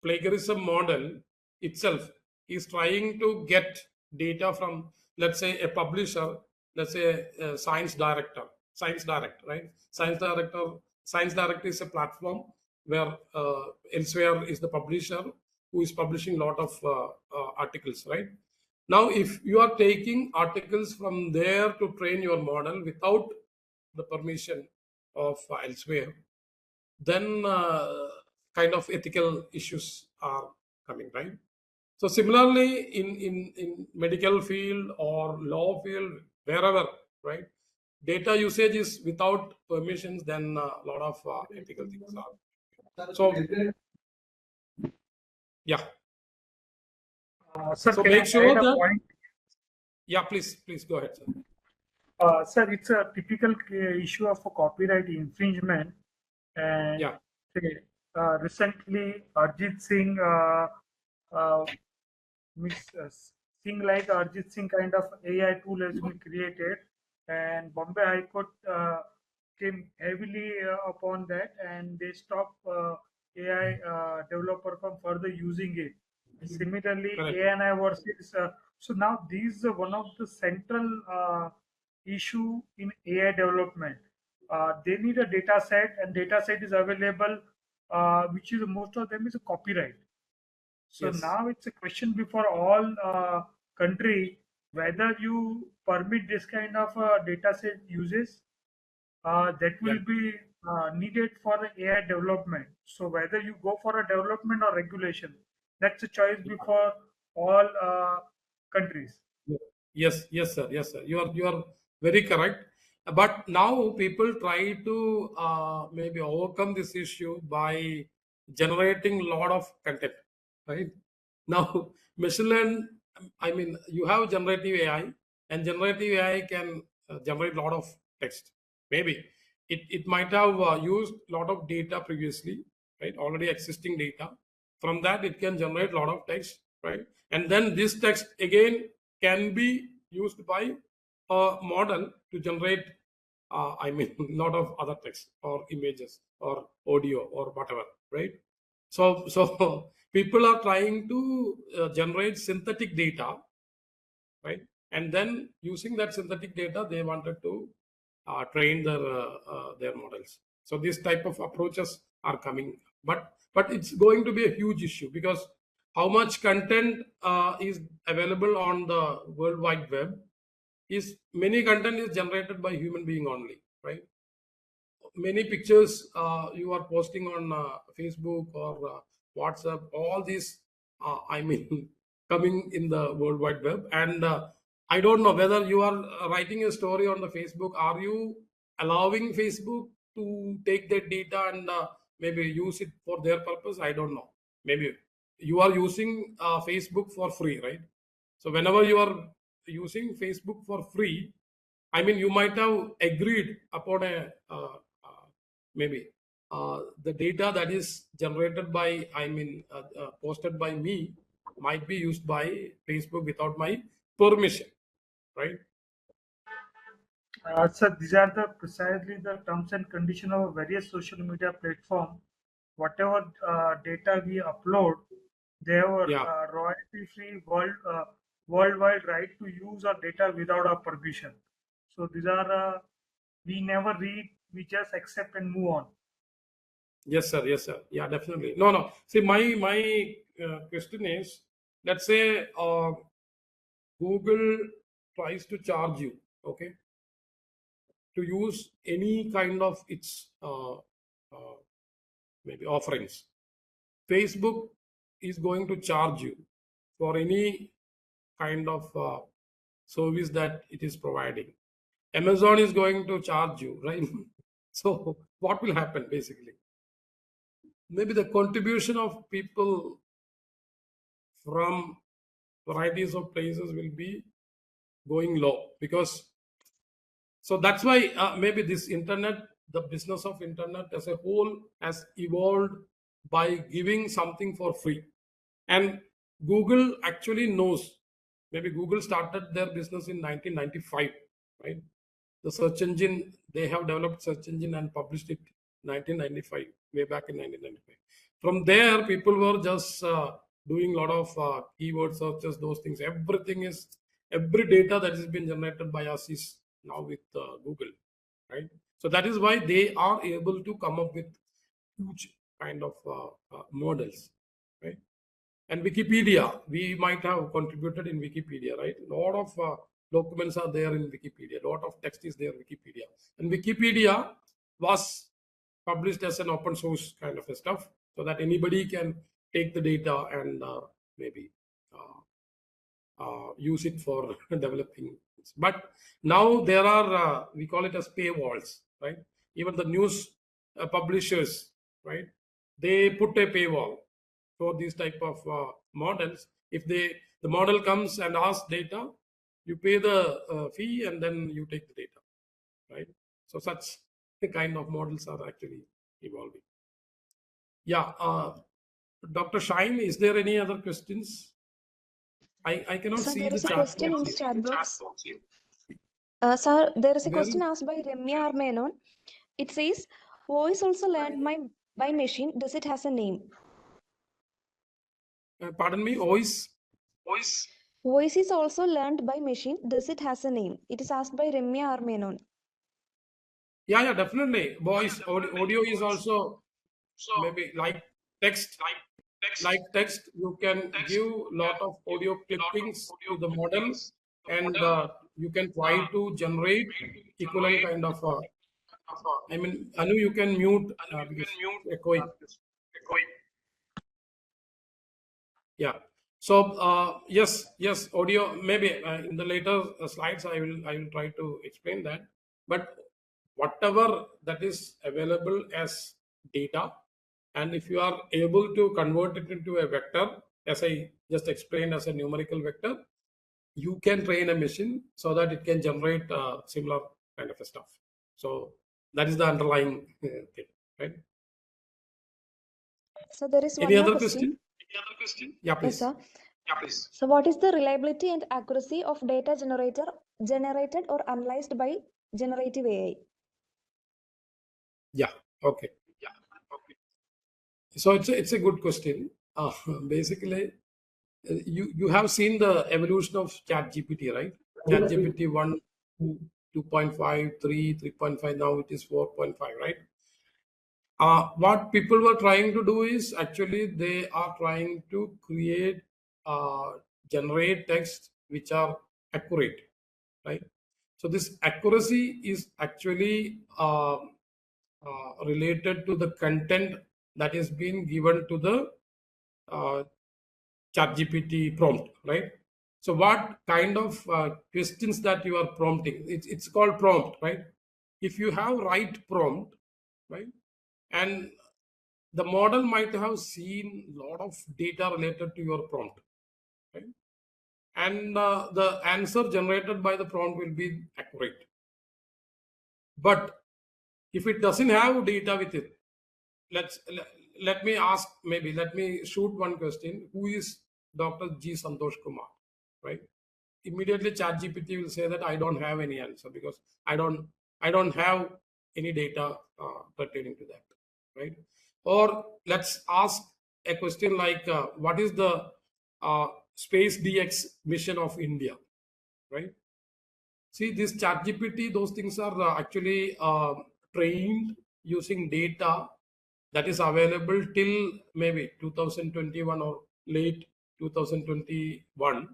plagiarism model itself is trying to get data from, let's say, a publisher, let's say a science direct, right? Science direct is a platform where elsewhere is the publisher who is publishing a lot of articles, right? Now if you are taking articles from there to train your model without the permission of elsewhere, then kind of ethical issues are coming, right? So similarly in medical field or law field, wherever, right, data usage is without permissions, then a lot of ethical things are. So yeah, Sir, so can I make sure add a that, point? yeah, please go ahead, sir. Sir, it's a typical issue of a copyright infringement. And Yeah, recently, Arjit Singh, uh, Miss Singh like Arjit Singh kind of AI tool has been created, and Bombay High Court came heavily upon that, and they stopped AI developer from further using it. Similarly, correct. ANI versus so now these are one of the central issue in AI development. They need a data set, and data set is available, which is most of them is a copyright. So Yes. now it's a question before all country whether you permit this kind of data set uses that Yeah. will be needed for the AI development. So whether you go for a development or regulation, that's a choice before all countries. Yes, yes, sir. Yes, sir. You are very correct. But now people try to maybe overcome this issue by generating a lot of content, right? Now, machine learn. I mean, you have generative AI, and generative AI can generate a lot of text. Maybe it might have used a lot of data previously, right? Already existing data. From that, it can generate a lot of text, right? And then this text again can be used by a model to generate, I mean, a lot of other text or images or audio or whatever, right? So people are trying to generate synthetic data, right? And then using that synthetic data, they wanted to train their models. So these type of approaches are coming, but it's going to be a huge issue because how much content is available on the World Wide Web is many content is generated by human being only, right? Many pictures you are posting on Facebook or WhatsApp, all these, I mean, coming in the World Wide Web. And I don't know whether you are writing a story on the Facebook. Are you allowing Facebook to take that data and maybe use it for their purpose? I don't know. Maybe you are using Facebook for free, right? So whenever you are using Facebook for free, I mean, you might have agreed upon a maybe the data that is generated by, I mean, posted by me might be used by Facebook without my permission, right? So these are the precisely the terms and conditions of various social media platform. Whatever data we upload, they have a Yeah, royalty-free worldwide right to use our data without our permission. So these are we never read, we just accept and move on. yes, sir, yes, sir. Yeah, definitely. No, no. See, my question is, let's say Google tries to charge you, okay, to use any kind of its maybe offerings. Facebook is going to charge you for any kind of service that it is providing. Amazon is going to charge you, right? So what will happen basically? Maybe the contribution of people from varieties of places will be going low, because so that's why maybe this internet, the business of internet as a whole has evolved by giving something for free. And Google actually knows, maybe Google started their business in 1995, right? The search engine, they have developed search engine and published it 1995, way back in 1995. From there, people were just doing a lot of keyword searches, those things. Every data that has been generated by us is now with Google, right? So that is why they are able to come up with huge kind of models, right? And Wikipedia, we might have contributed in Wikipedia, right? A lot of documents are there in Wikipedia. A lot of text is there in Wikipedia. And Wikipedia was published as an open source kind of a stuff, so that anybody can take the data and maybe use it for developing. But now there are, we call it as paywalls, right? Even the news publishers, right? They put a paywall for these type of models. If the model comes and asks data, you pay the fee and then you take the data, right? So such kind of models are actually evolving. Yeah, Dr. Shine, is there any other questions? I cannot Sir, see there the is a chat question box in here. chat box. Sir, there is a Where question is, asked by Ramya R. Menon. It says, voice also learned by machine. Does it has a name? pardon me, voice? Voice is also learned by machine. Does it has a name? It is asked by Ramya R. Menon. Yeah, yeah, definitely. Voice, audio is also maybe like text. Like text, you can give lot of audio clippings to the model, and you can try to generate equivalent kind of. I mean, Anu, you can mute because echoing. Yeah. So yes, yes, audio. Maybe in the later slides, I will try to explain that. But whatever that is available as data, and if you are able to convert it into a vector, as I just explained as a numerical vector, you can train a machine so that it can generate similar kind of a stuff. So that is the underlying thing, right? So there is Any one more other question. question? Yeah, Yes, please. sir. So what is the reliability and accuracy of data generated or analyzed by generative AI? Yeah. Okay. So it's a good question. Basically, you have seen the evolution of ChatGPT, right? ChatGPT 1, 2, 2.5, 3, 3.5. Now it is 4.5, right? What people were trying to do is actually they are trying to create, generate text which are accurate, right? So this accuracy is actually related to the content that is being given to the uh, ChatGPT prompt, right? So what kind of questions that you are prompting? It's called prompt, right? If you have right prompt, right, and the model might have seen a lot of data related to your prompt, right? And the answer generated by the prompt will be accurate. But if it doesn't have data with it, let me ask, maybe let me shoot one question. Who is Dr. G. Santhosh Kumar, right? Immediately ChatGPT will say that I don't have any answer because I don't have any data pertaining to that, right? Or let's ask a question like what is the space DX mission of India, right? See, this ChatGPT, those things are actually trained using data that is available till maybe 2021 or late 2021.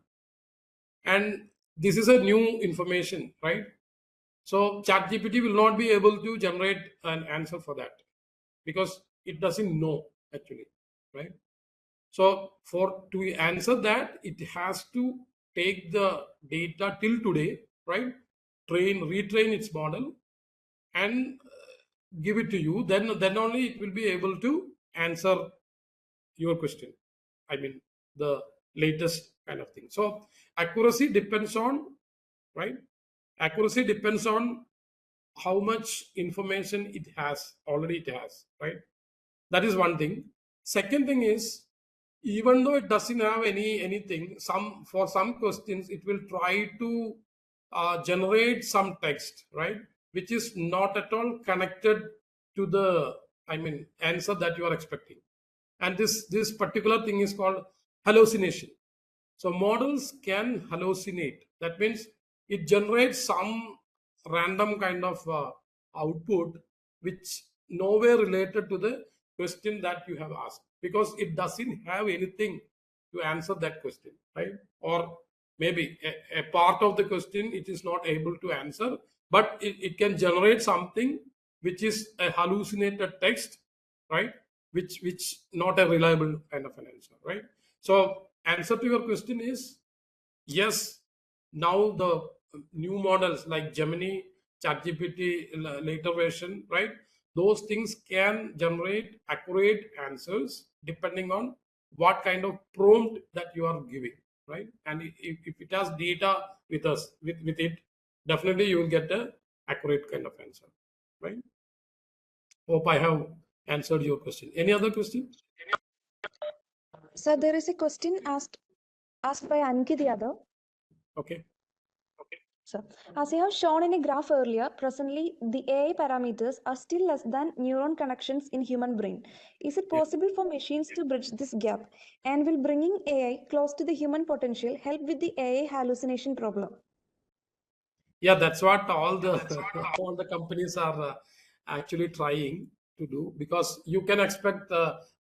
And this is a new information, right? So ChatGPT will not be able to generate an answer for that because it doesn't know actually, right? So for to answer that, it has to take the data till today, right? Retrain its model and give it to you. Then only it will be able to answer your question. I mean the latest kind of thing. So accuracy depends on, right? Accuracy depends on how much information it has already it has, right? That is one thing. Second thing is, even though it doesn't have anything, for some questions it will try to generate some text, right, which is not at all connected to the, I mean, answer that you are expecting. And this particular thing is called hallucination. So models can hallucinate. That means it generates some random kind of output which nowhere related to the question that you have asked, because it doesn't have anything to answer that question, right? Or maybe a part of the question it is not able to answer, but it can generate something which is a hallucinated text, right? Which not a reliable kind of an answer, right? So answer to your question is yes. Now the new models like Gemini, ChatGPT later version, right? Those things can generate accurate answers depending on what kind of prompt that you are giving, right? And if it has data with it, definitely you will get a accurate kind of answer, right? Hope I have answered your question. Any other question? Sir, there is a question asked by Ankit Yadav. Okay. So, as I have shown in a graph earlier, presently the AI parameters are still less than neuron connections in human brain. Is it possible for machines to bridge this gap? And will bringing AI close to the human potential help with the AI hallucination problem? Yeah, that's what all the all the companies are actually trying to do, because you can expect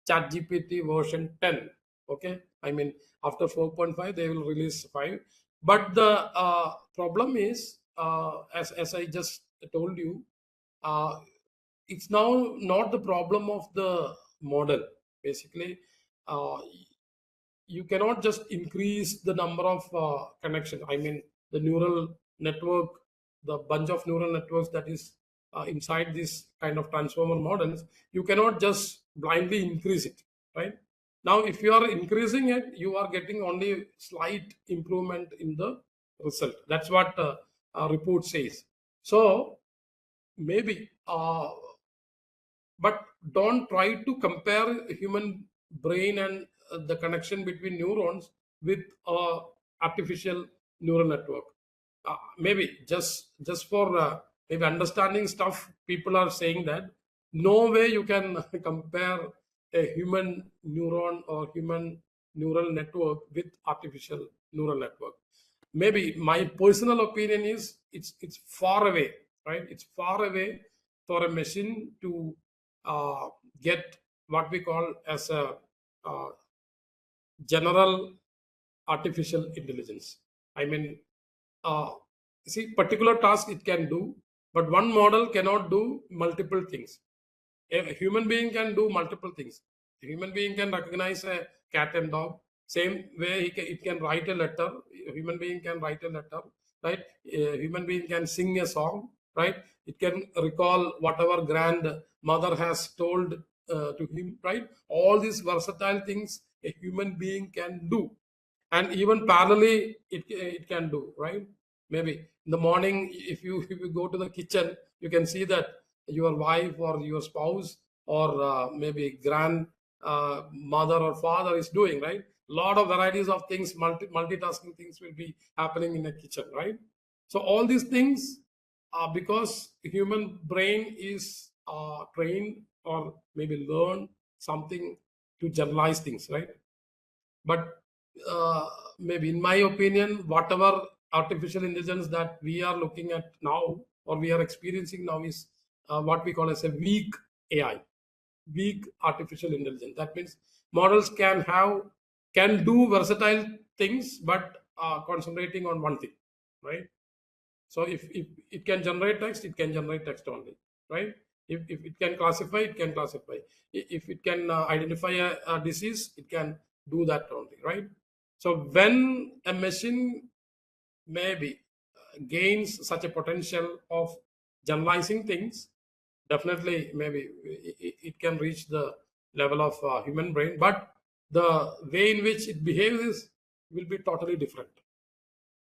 chat gpt version 10. Okay, I mean after 4.5 they will release 5, but the problem is as I just told you, uh, it's now not the problem of the model. Basically, uh, you cannot just increase the number of connections. I mean, the neural network, the bunch of neural networks that is inside this kind of transformer models, you cannot just blindly increase it, right? Now, if you are increasing it, you are getting only slight improvement in the result. That's what report says. So maybe but don't try to compare human brain and the connection between neurons with artificial neural network. Maybe just for maybe understanding stuff, people are saying that no way you can compare a human neuron or human neural network with artificial neural network. Maybe my personal opinion is it's far away, right? It's far away for a machine to uh, get what we call as a uh, general artificial intelligence. I mean, uh, see, particular task it can do, but one model cannot do multiple things. A human being can do multiple things. A human being can recognize a cat and dog. Same way, it can write a letter. A human being can write a letter, right? A human being can sing a song, right? It can recall whatever grandmother has told to him, right? All these versatile things a human being can do, and even parallelly it can do, right? Maybe in the morning, if you go to the kitchen, you can see that your wife or your spouse or maybe grand mother or father is doing, right? Lot of varieties of things, multitasking things will be happening in the kitchen, right? So all these things are because human brain is trained or maybe learn something to generalize things, right? But uh, maybe in my opinion, whatever artificial intelligence that we are looking at now or we are experiencing now is what we call as a weak AI, weak artificial intelligence. That means models can do versatile things, but concentrating on one thing, right? So if it can generate text, it can generate text only, right? If it can classify, it can classify. If it can identify a disease, it can do that only, right? So when a machine maybe gains such a potential of generalizing things, definitely maybe it can reach the level of human brain, but the way in which it behaves will be totally different,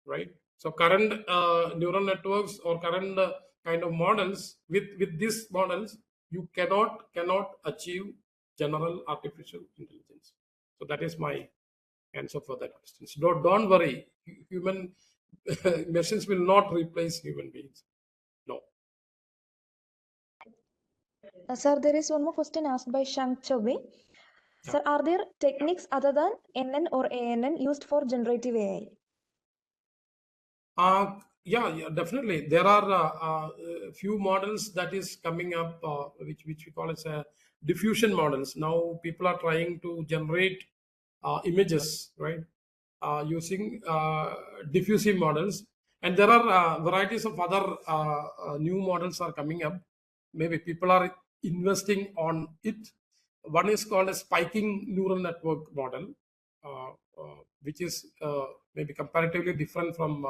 right? So current neural networks or current kind of models, with these models, you cannot achieve general artificial intelligence. So that is my answer for that question. So don't worry, human machines will not replace human beings. No. Sir, there is one more question asked by Shank Chobe. Yeah. Sir, are there techniques other than NN or ANN used for generative AI? Yeah, definitely. There are few models that is coming up, which we call as a diffusion models. Now people are trying to generate images, right, using diffusive models, and there are varieties of other new models are coming up. Maybe people are investing on it. One is called a spiking neural network model, uh, which is maybe comparatively different from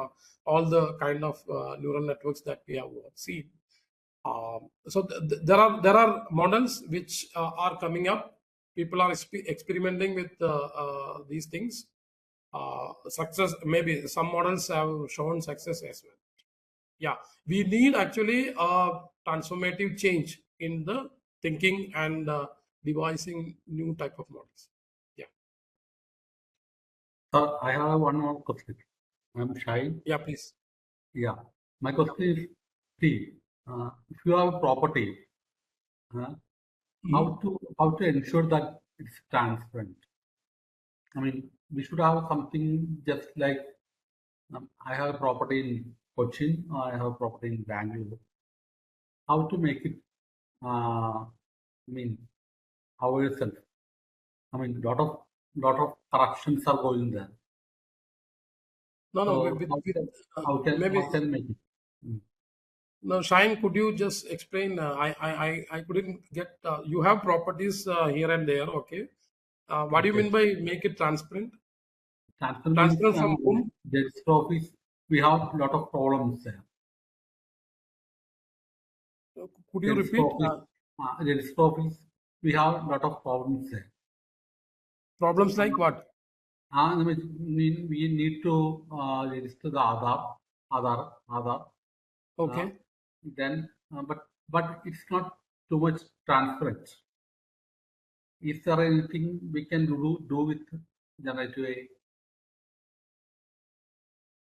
all the kind of neural networks that we have seen. So there are models which are coming up. People are experimenting with these things. Success, maybe some models have shown success as well. Yeah, we need actually a transformative change in the thinking and devising new type of models. Yeah. Sir, I have one more question. I'm shy. Yeah, please. Yeah. My question is, see, if you have a property, uh, Mhm. how to ensure that it's transparent? I mean, we should have something just like I have a property in Cochin, or I have a property in Bangalore. How to make it? I mean, ourselves. I mean, lot of corruptions are going there. No, no, So uh, how maybe. can make it? Mm. No, Shine, could you just explain? I couldn't get. You have properties here and there, okay? What do you Okay. mean by make it transparent? Transfer means Transparent from whom? there's office. We have a lot of problems there. Could you There is repeat? office. There is office. We have a lot of problems there. Problems like what? I mean, we need to register the Aadhaar. Uh, Okay. then, but it's not too much transparent. Is there anything we can do with generative AI?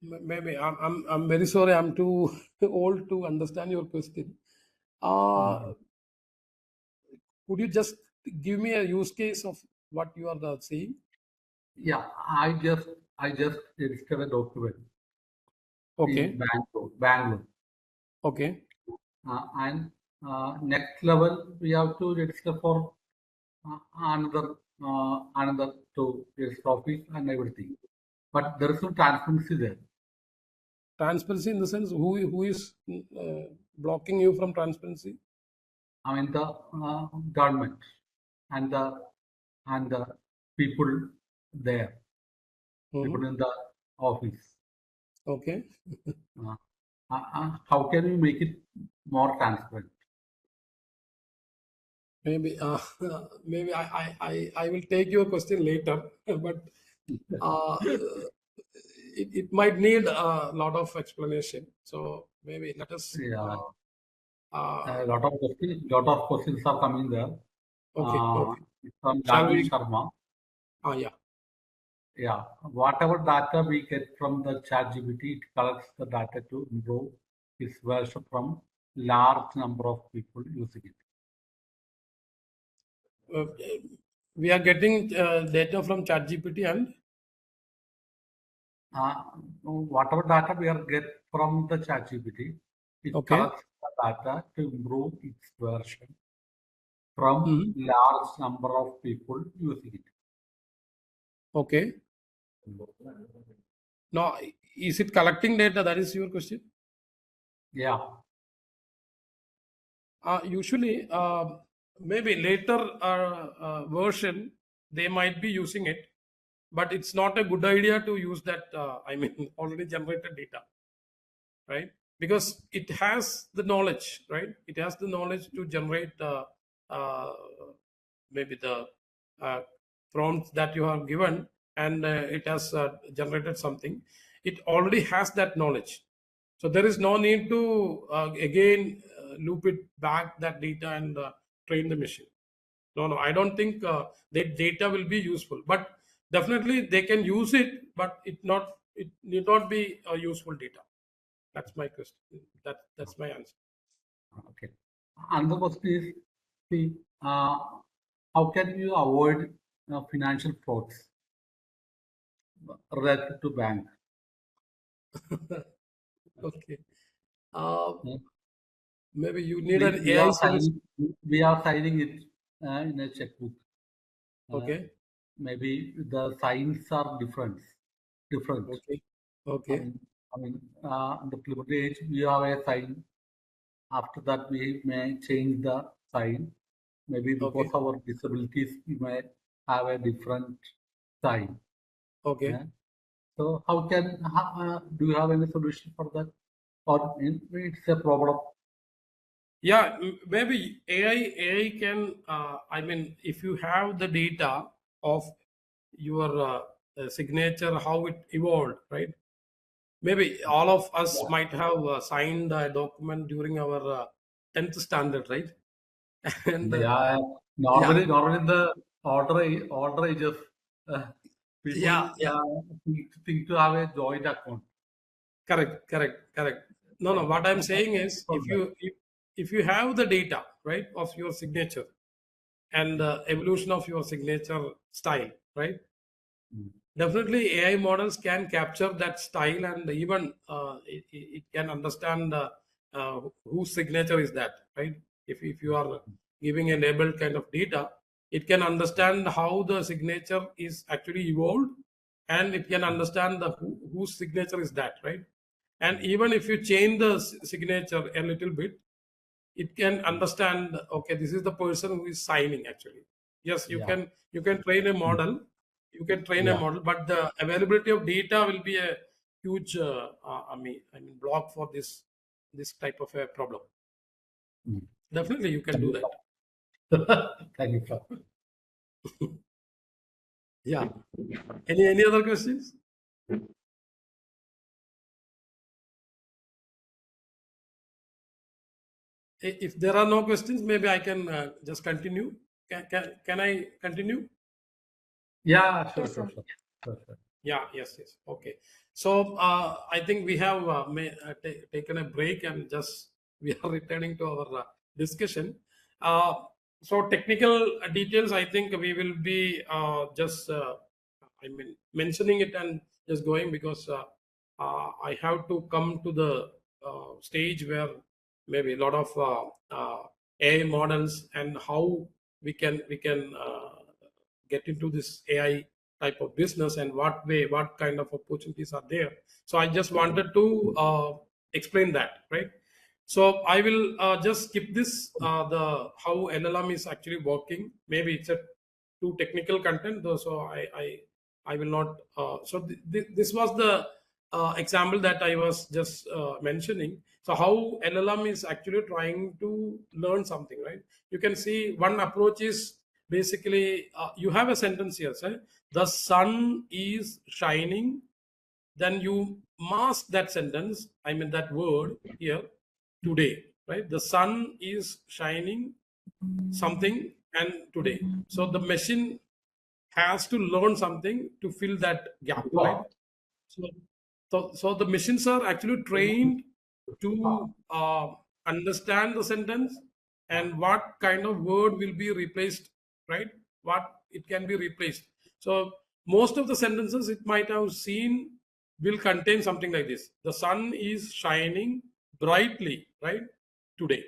Maybe I'm very sorry. I'm too old to understand your question. Uh, could you just give me a use case of what you are saying? Yeah, I just registered a document in Okay. Bangalore. Okay. And next level we have to register for another to register office and everything. But there is no transparency there. Transparency in the sense who is blocking you from transparency? I mean the government and the people there. people in the office. Okay. How can we make it more transparent? Maybe maybe I will take your question later, but uh, it might need a lot of explanation. So maybe let us. Yeah, Uh, a lot of questions are coming there. okay, okay. From Shall Daniel we? Sharma. Yeah. Yeah, whatever data we get from the ChatGPT, it collects the data to improve its version from large number of people using it. We are getting data from ChatGPT and Whatever data we are get from the ChatGPT, it okay. collects the data to improve its version from Mhm. large number of people using it. Okay. Now, is it collecting data? That is your question. Yeah, Usually, maybe later version they might be using it, but it's not a good idea to use that. I mean, already generated data, right? Because it has the knowledge, right? It has the knowledge to generate uh, maybe the uh, prompts that you have given, and it has generated something. It already has that knowledge, so there is no need to again loop it back that data and train the machine. No, I don't think that data will be useful, but definitely they can use it, but it need not be a useful data. That's my question. That's my answer. okay. Another question is, see, how can you avoid financial frauds related to bank? Okay. Uh, Hmm? Maybe you need We, an we AI are service. signing we are signing it in a checkbook. Uh, Okay. Maybe the signs are different. Okay. I Okay. mean, in the primitive age, we have a sign. After that, we may change the sign. Maybe because Okay. of our disabilities, we may have a different sign. Okay. Yeah. So, do you have any solution for that, or it's a problem? Yeah, maybe AI can. I mean, if you have the data of your signature, how it evolved, right? Maybe all of us might have signed a document during our 10th standard, right? And Yeah, yeah, normally in the older ages, uh, people yeah, yeah, think to have a joint account. correct. No. What I'm saying is, From that. if you have the data, right, of your signature and evolution of your signature style, right? Mm. Definitely, AI models can capture that style, and even it can understand whose signature is that, right? If you are giving a labeled kind of data, it can understand how the signature is actually evolved, and it can understand whose signature is that, right? And even if you change the signature a little bit, it can understand, okay, this is the person who is signing actually. Yes, Yeah, you can train a mm, model, yeah, but the availability of data will be a huge I mean block for this type of a problem. mm. Definitely you can Thank do you, that. sir. Thank you, sir. Yeah, any other questions? If there are no questions, maybe I can just continue. Can I continue? Yeah, sure, Yes, sure, sir. sure, sure, sure. Yeah, yes. Okay. So I think we have taken a break and just we are returning to our discussion. Uh, so technical details, I think we will be just, I mean, mentioning it and just going because I have to come to the stage where maybe a lot of AI models and how we can get into this AI type of business and what kind of opportunities are there. So I just wanted to explain that, right? So I will just skip this the how LLM is actually working. Maybe it's a too technical content though, so I will not. So this was the example that I was just mentioning. So how LLM is actually trying to learn something, right? You can see one approach is basically you have a sentence here, say the sun is shining. Then you mask that sentence. I mean that word here today, right? The sun is shining something and today. So the machine has to learn something to fill that gap, right? So, so the machines are actually trained to understand the sentence and what kind of word will be replaced, right? What it can be replaced. So most of the sentences it might have seen will contain something like this: the sun is shining brightly, right, today.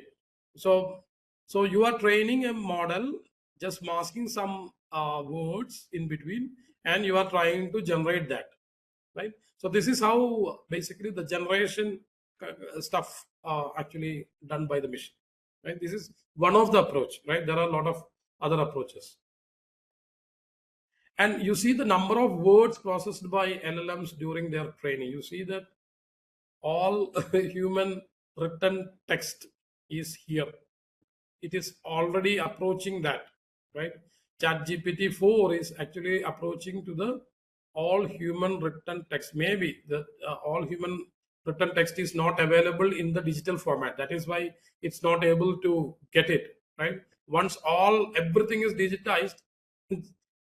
So so you are training a model, just masking some words in between, and you are trying to generate that, right? So this is how basically the generation stuff actually done by the machine, right? This is one of the approach, right? There are a lot of other approaches, and you see the number of words processed by LLMs during their training. You see that all human written text is here. It is already approaching that, right? Chat GPT 4 is actually approaching to the all human written text. Maybe the all human written text is not available in the digital format. That is why it's not able to get it, right? Once all everything is digitized,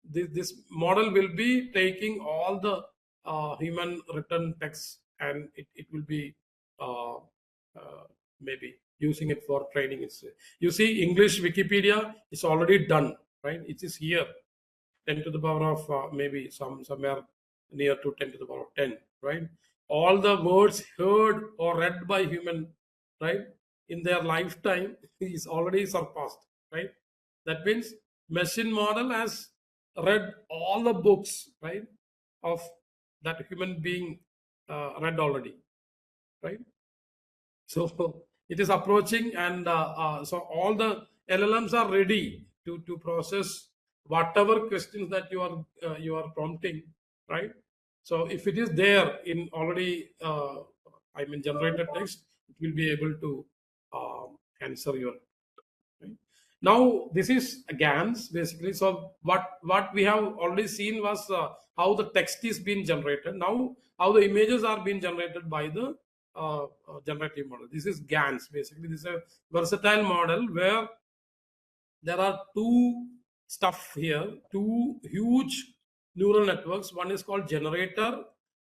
this model will be taking all the human written text, and it will be uh, maybe using it for training. You see English Wikipedia is already done, right? It is here 10 to the power of maybe somewhere near to 10 to the power of 10, right? All the words heard or read by human, right, in their lifetime is already surpassed, right? That means machine model has read all the books, right, of that human being read already, right? So it is approaching, and so all the LLMs are ready to process whatever questions that you are prompting, right? So if it is there in already, I mean, generated text, it will be able to answer your. Right? Now this is GANs basically. So what we have already seen was how the text is being generated. Now how the images are being generated by the generative model. This is GANs basically. This is a versatile model where there are two stuff here, two huge neural networks. One is called generator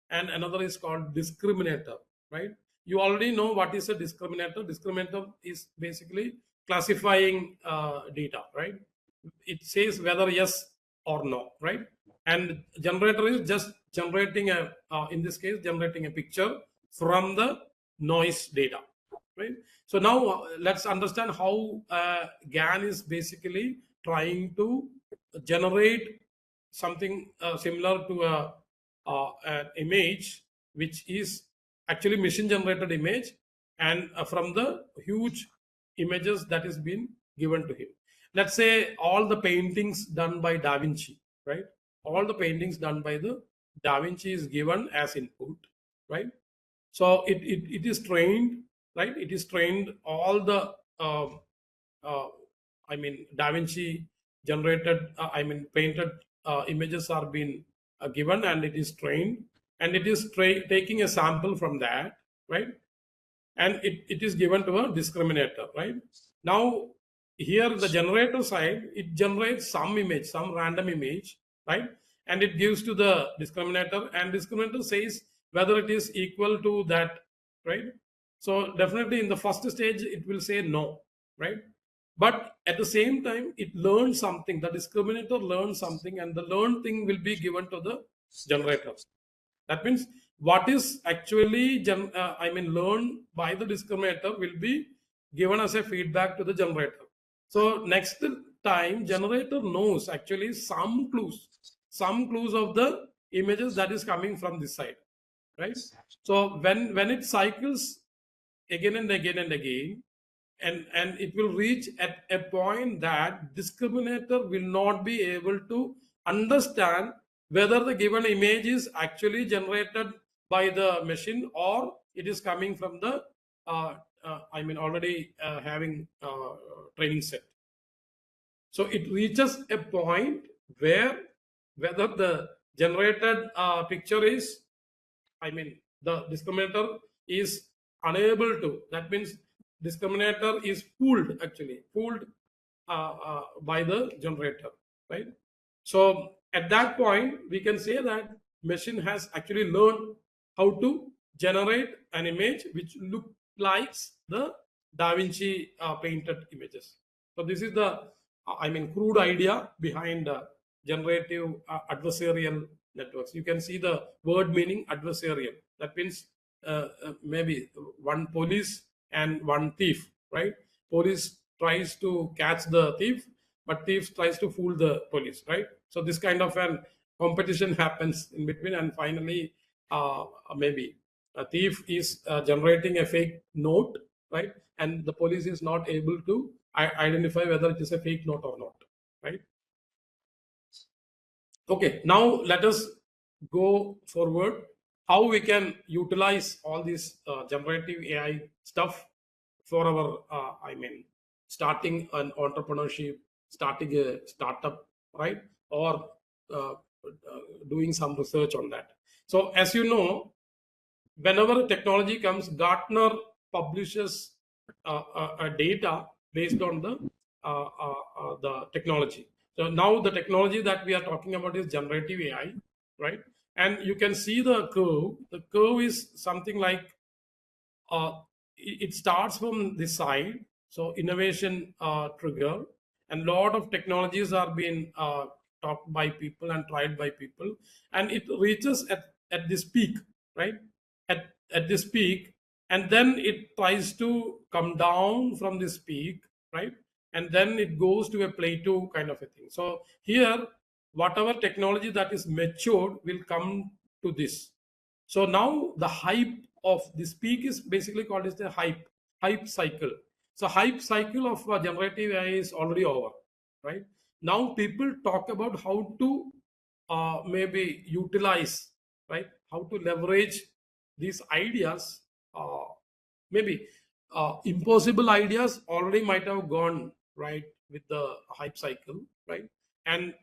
and another is called discriminator, right? You already know what is a discriminator. Discriminator is basically classifying data, right? It says whether yes or no, right? And generator is just generating a, in this case, generating a picture from the noise data, right? So now let's understand how GAN is basically trying to generate something similar to an image, which is actually machine generated image, and from the huge images that is being given to him. Let's say all the paintings done by Da Vinci, right? All the paintings done by the Da Vinci is given as input, right? So it is trained, right? It is trained all the uh, I mean Da Vinci generated, I mean painted images are being given, and it is trained, and it is taking a sample from that, right? And it is given to a discriminator, right? Now here the generator side, it generates some image, some random image, right? And it gives to the discriminator, and discriminator says whether it is equal to that, right? So definitely in the first stage it will say no, right? But at the same time it learns something, the discriminator learns something, and the learned thing will be given to the generator. That means what is actually I mean learned by the discriminator will be given as a feedback to the generator. So next time generator knows actually some clues of the images that is coming from this side, right? So when it cycles again and again and again, and it will reach at a point that discriminator will not be able to understand whether the given image is actually generated by the machine or it is coming from the already having training set. So it reaches a point where whether the generated picture is, the discriminator is unable to, that means discriminator is fooled by the generator, right? So at that point, we can say that machine has actually learned how to generate an image which look like the Da Vinci painted images. So this is the, crude idea behind generative adversarial networks. You can see the word meaning adversarial. That means maybe one police and one thief, right? Police tries to catch the thief, but thief tries to fool the police, right? So this kind of an competition happens in between, and finally, maybe a thief is generating a fake note, right? And the police is not able to identify whether it is a fake note or not, right? Okay, now let us go forward. How we can utilize all this generative AI stuff for our, starting an entrepreneurship, starting a startup, right? Or doing some research on that. So as you know, whenever technology comes, Gartner publishes data based on the technology. So now the technology that we are talking about is generative AI, right? And you can see the curve. The curve is something like it starts from this side. So innovation trigger, and lot of technologies are being talked by people and tried by people, and it reaches at this peak, right? At this peak, and then it tries to come down from this peak, right? And then it goes to a plateau kind of a thing. So here, whatever technology that is matured will come to this. So now the hype of this peak is basically called as the hype cycle. So hype cycle of generative AI is already over, right? Now people talk about how to maybe utilize, right? How to leverage these ideas. Maybe impossible ideas already might have gone right with the hype cycle, right? And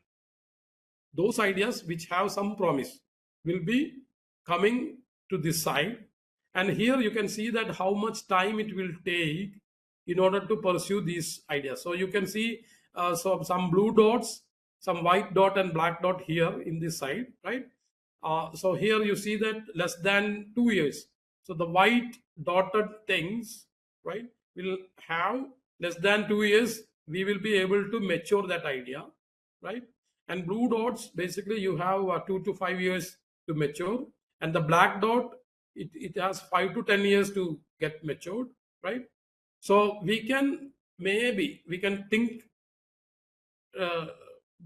those ideas which have some promise will be coming to this side. And here you can see that how much time it will take in order to pursue these ideas. So you can see some blue dots, some white dot and black dot here in this side, right? So here you see that less than 2 years. So the white dotted things, right, will have less than 2 years. We will be able to mature that idea, right? And blue dots, basically you have 2 to 5 years to mature, and the black dot, it has 5 to 10 years to get matured, right? So we can think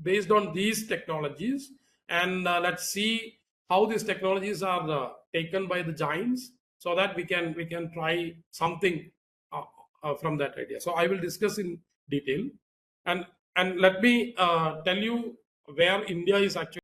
based on these technologies, and let's see how these technologies are taken by the giants, so that we can try something from that idea. So I will discuss in detail, and let me tell you where India is actually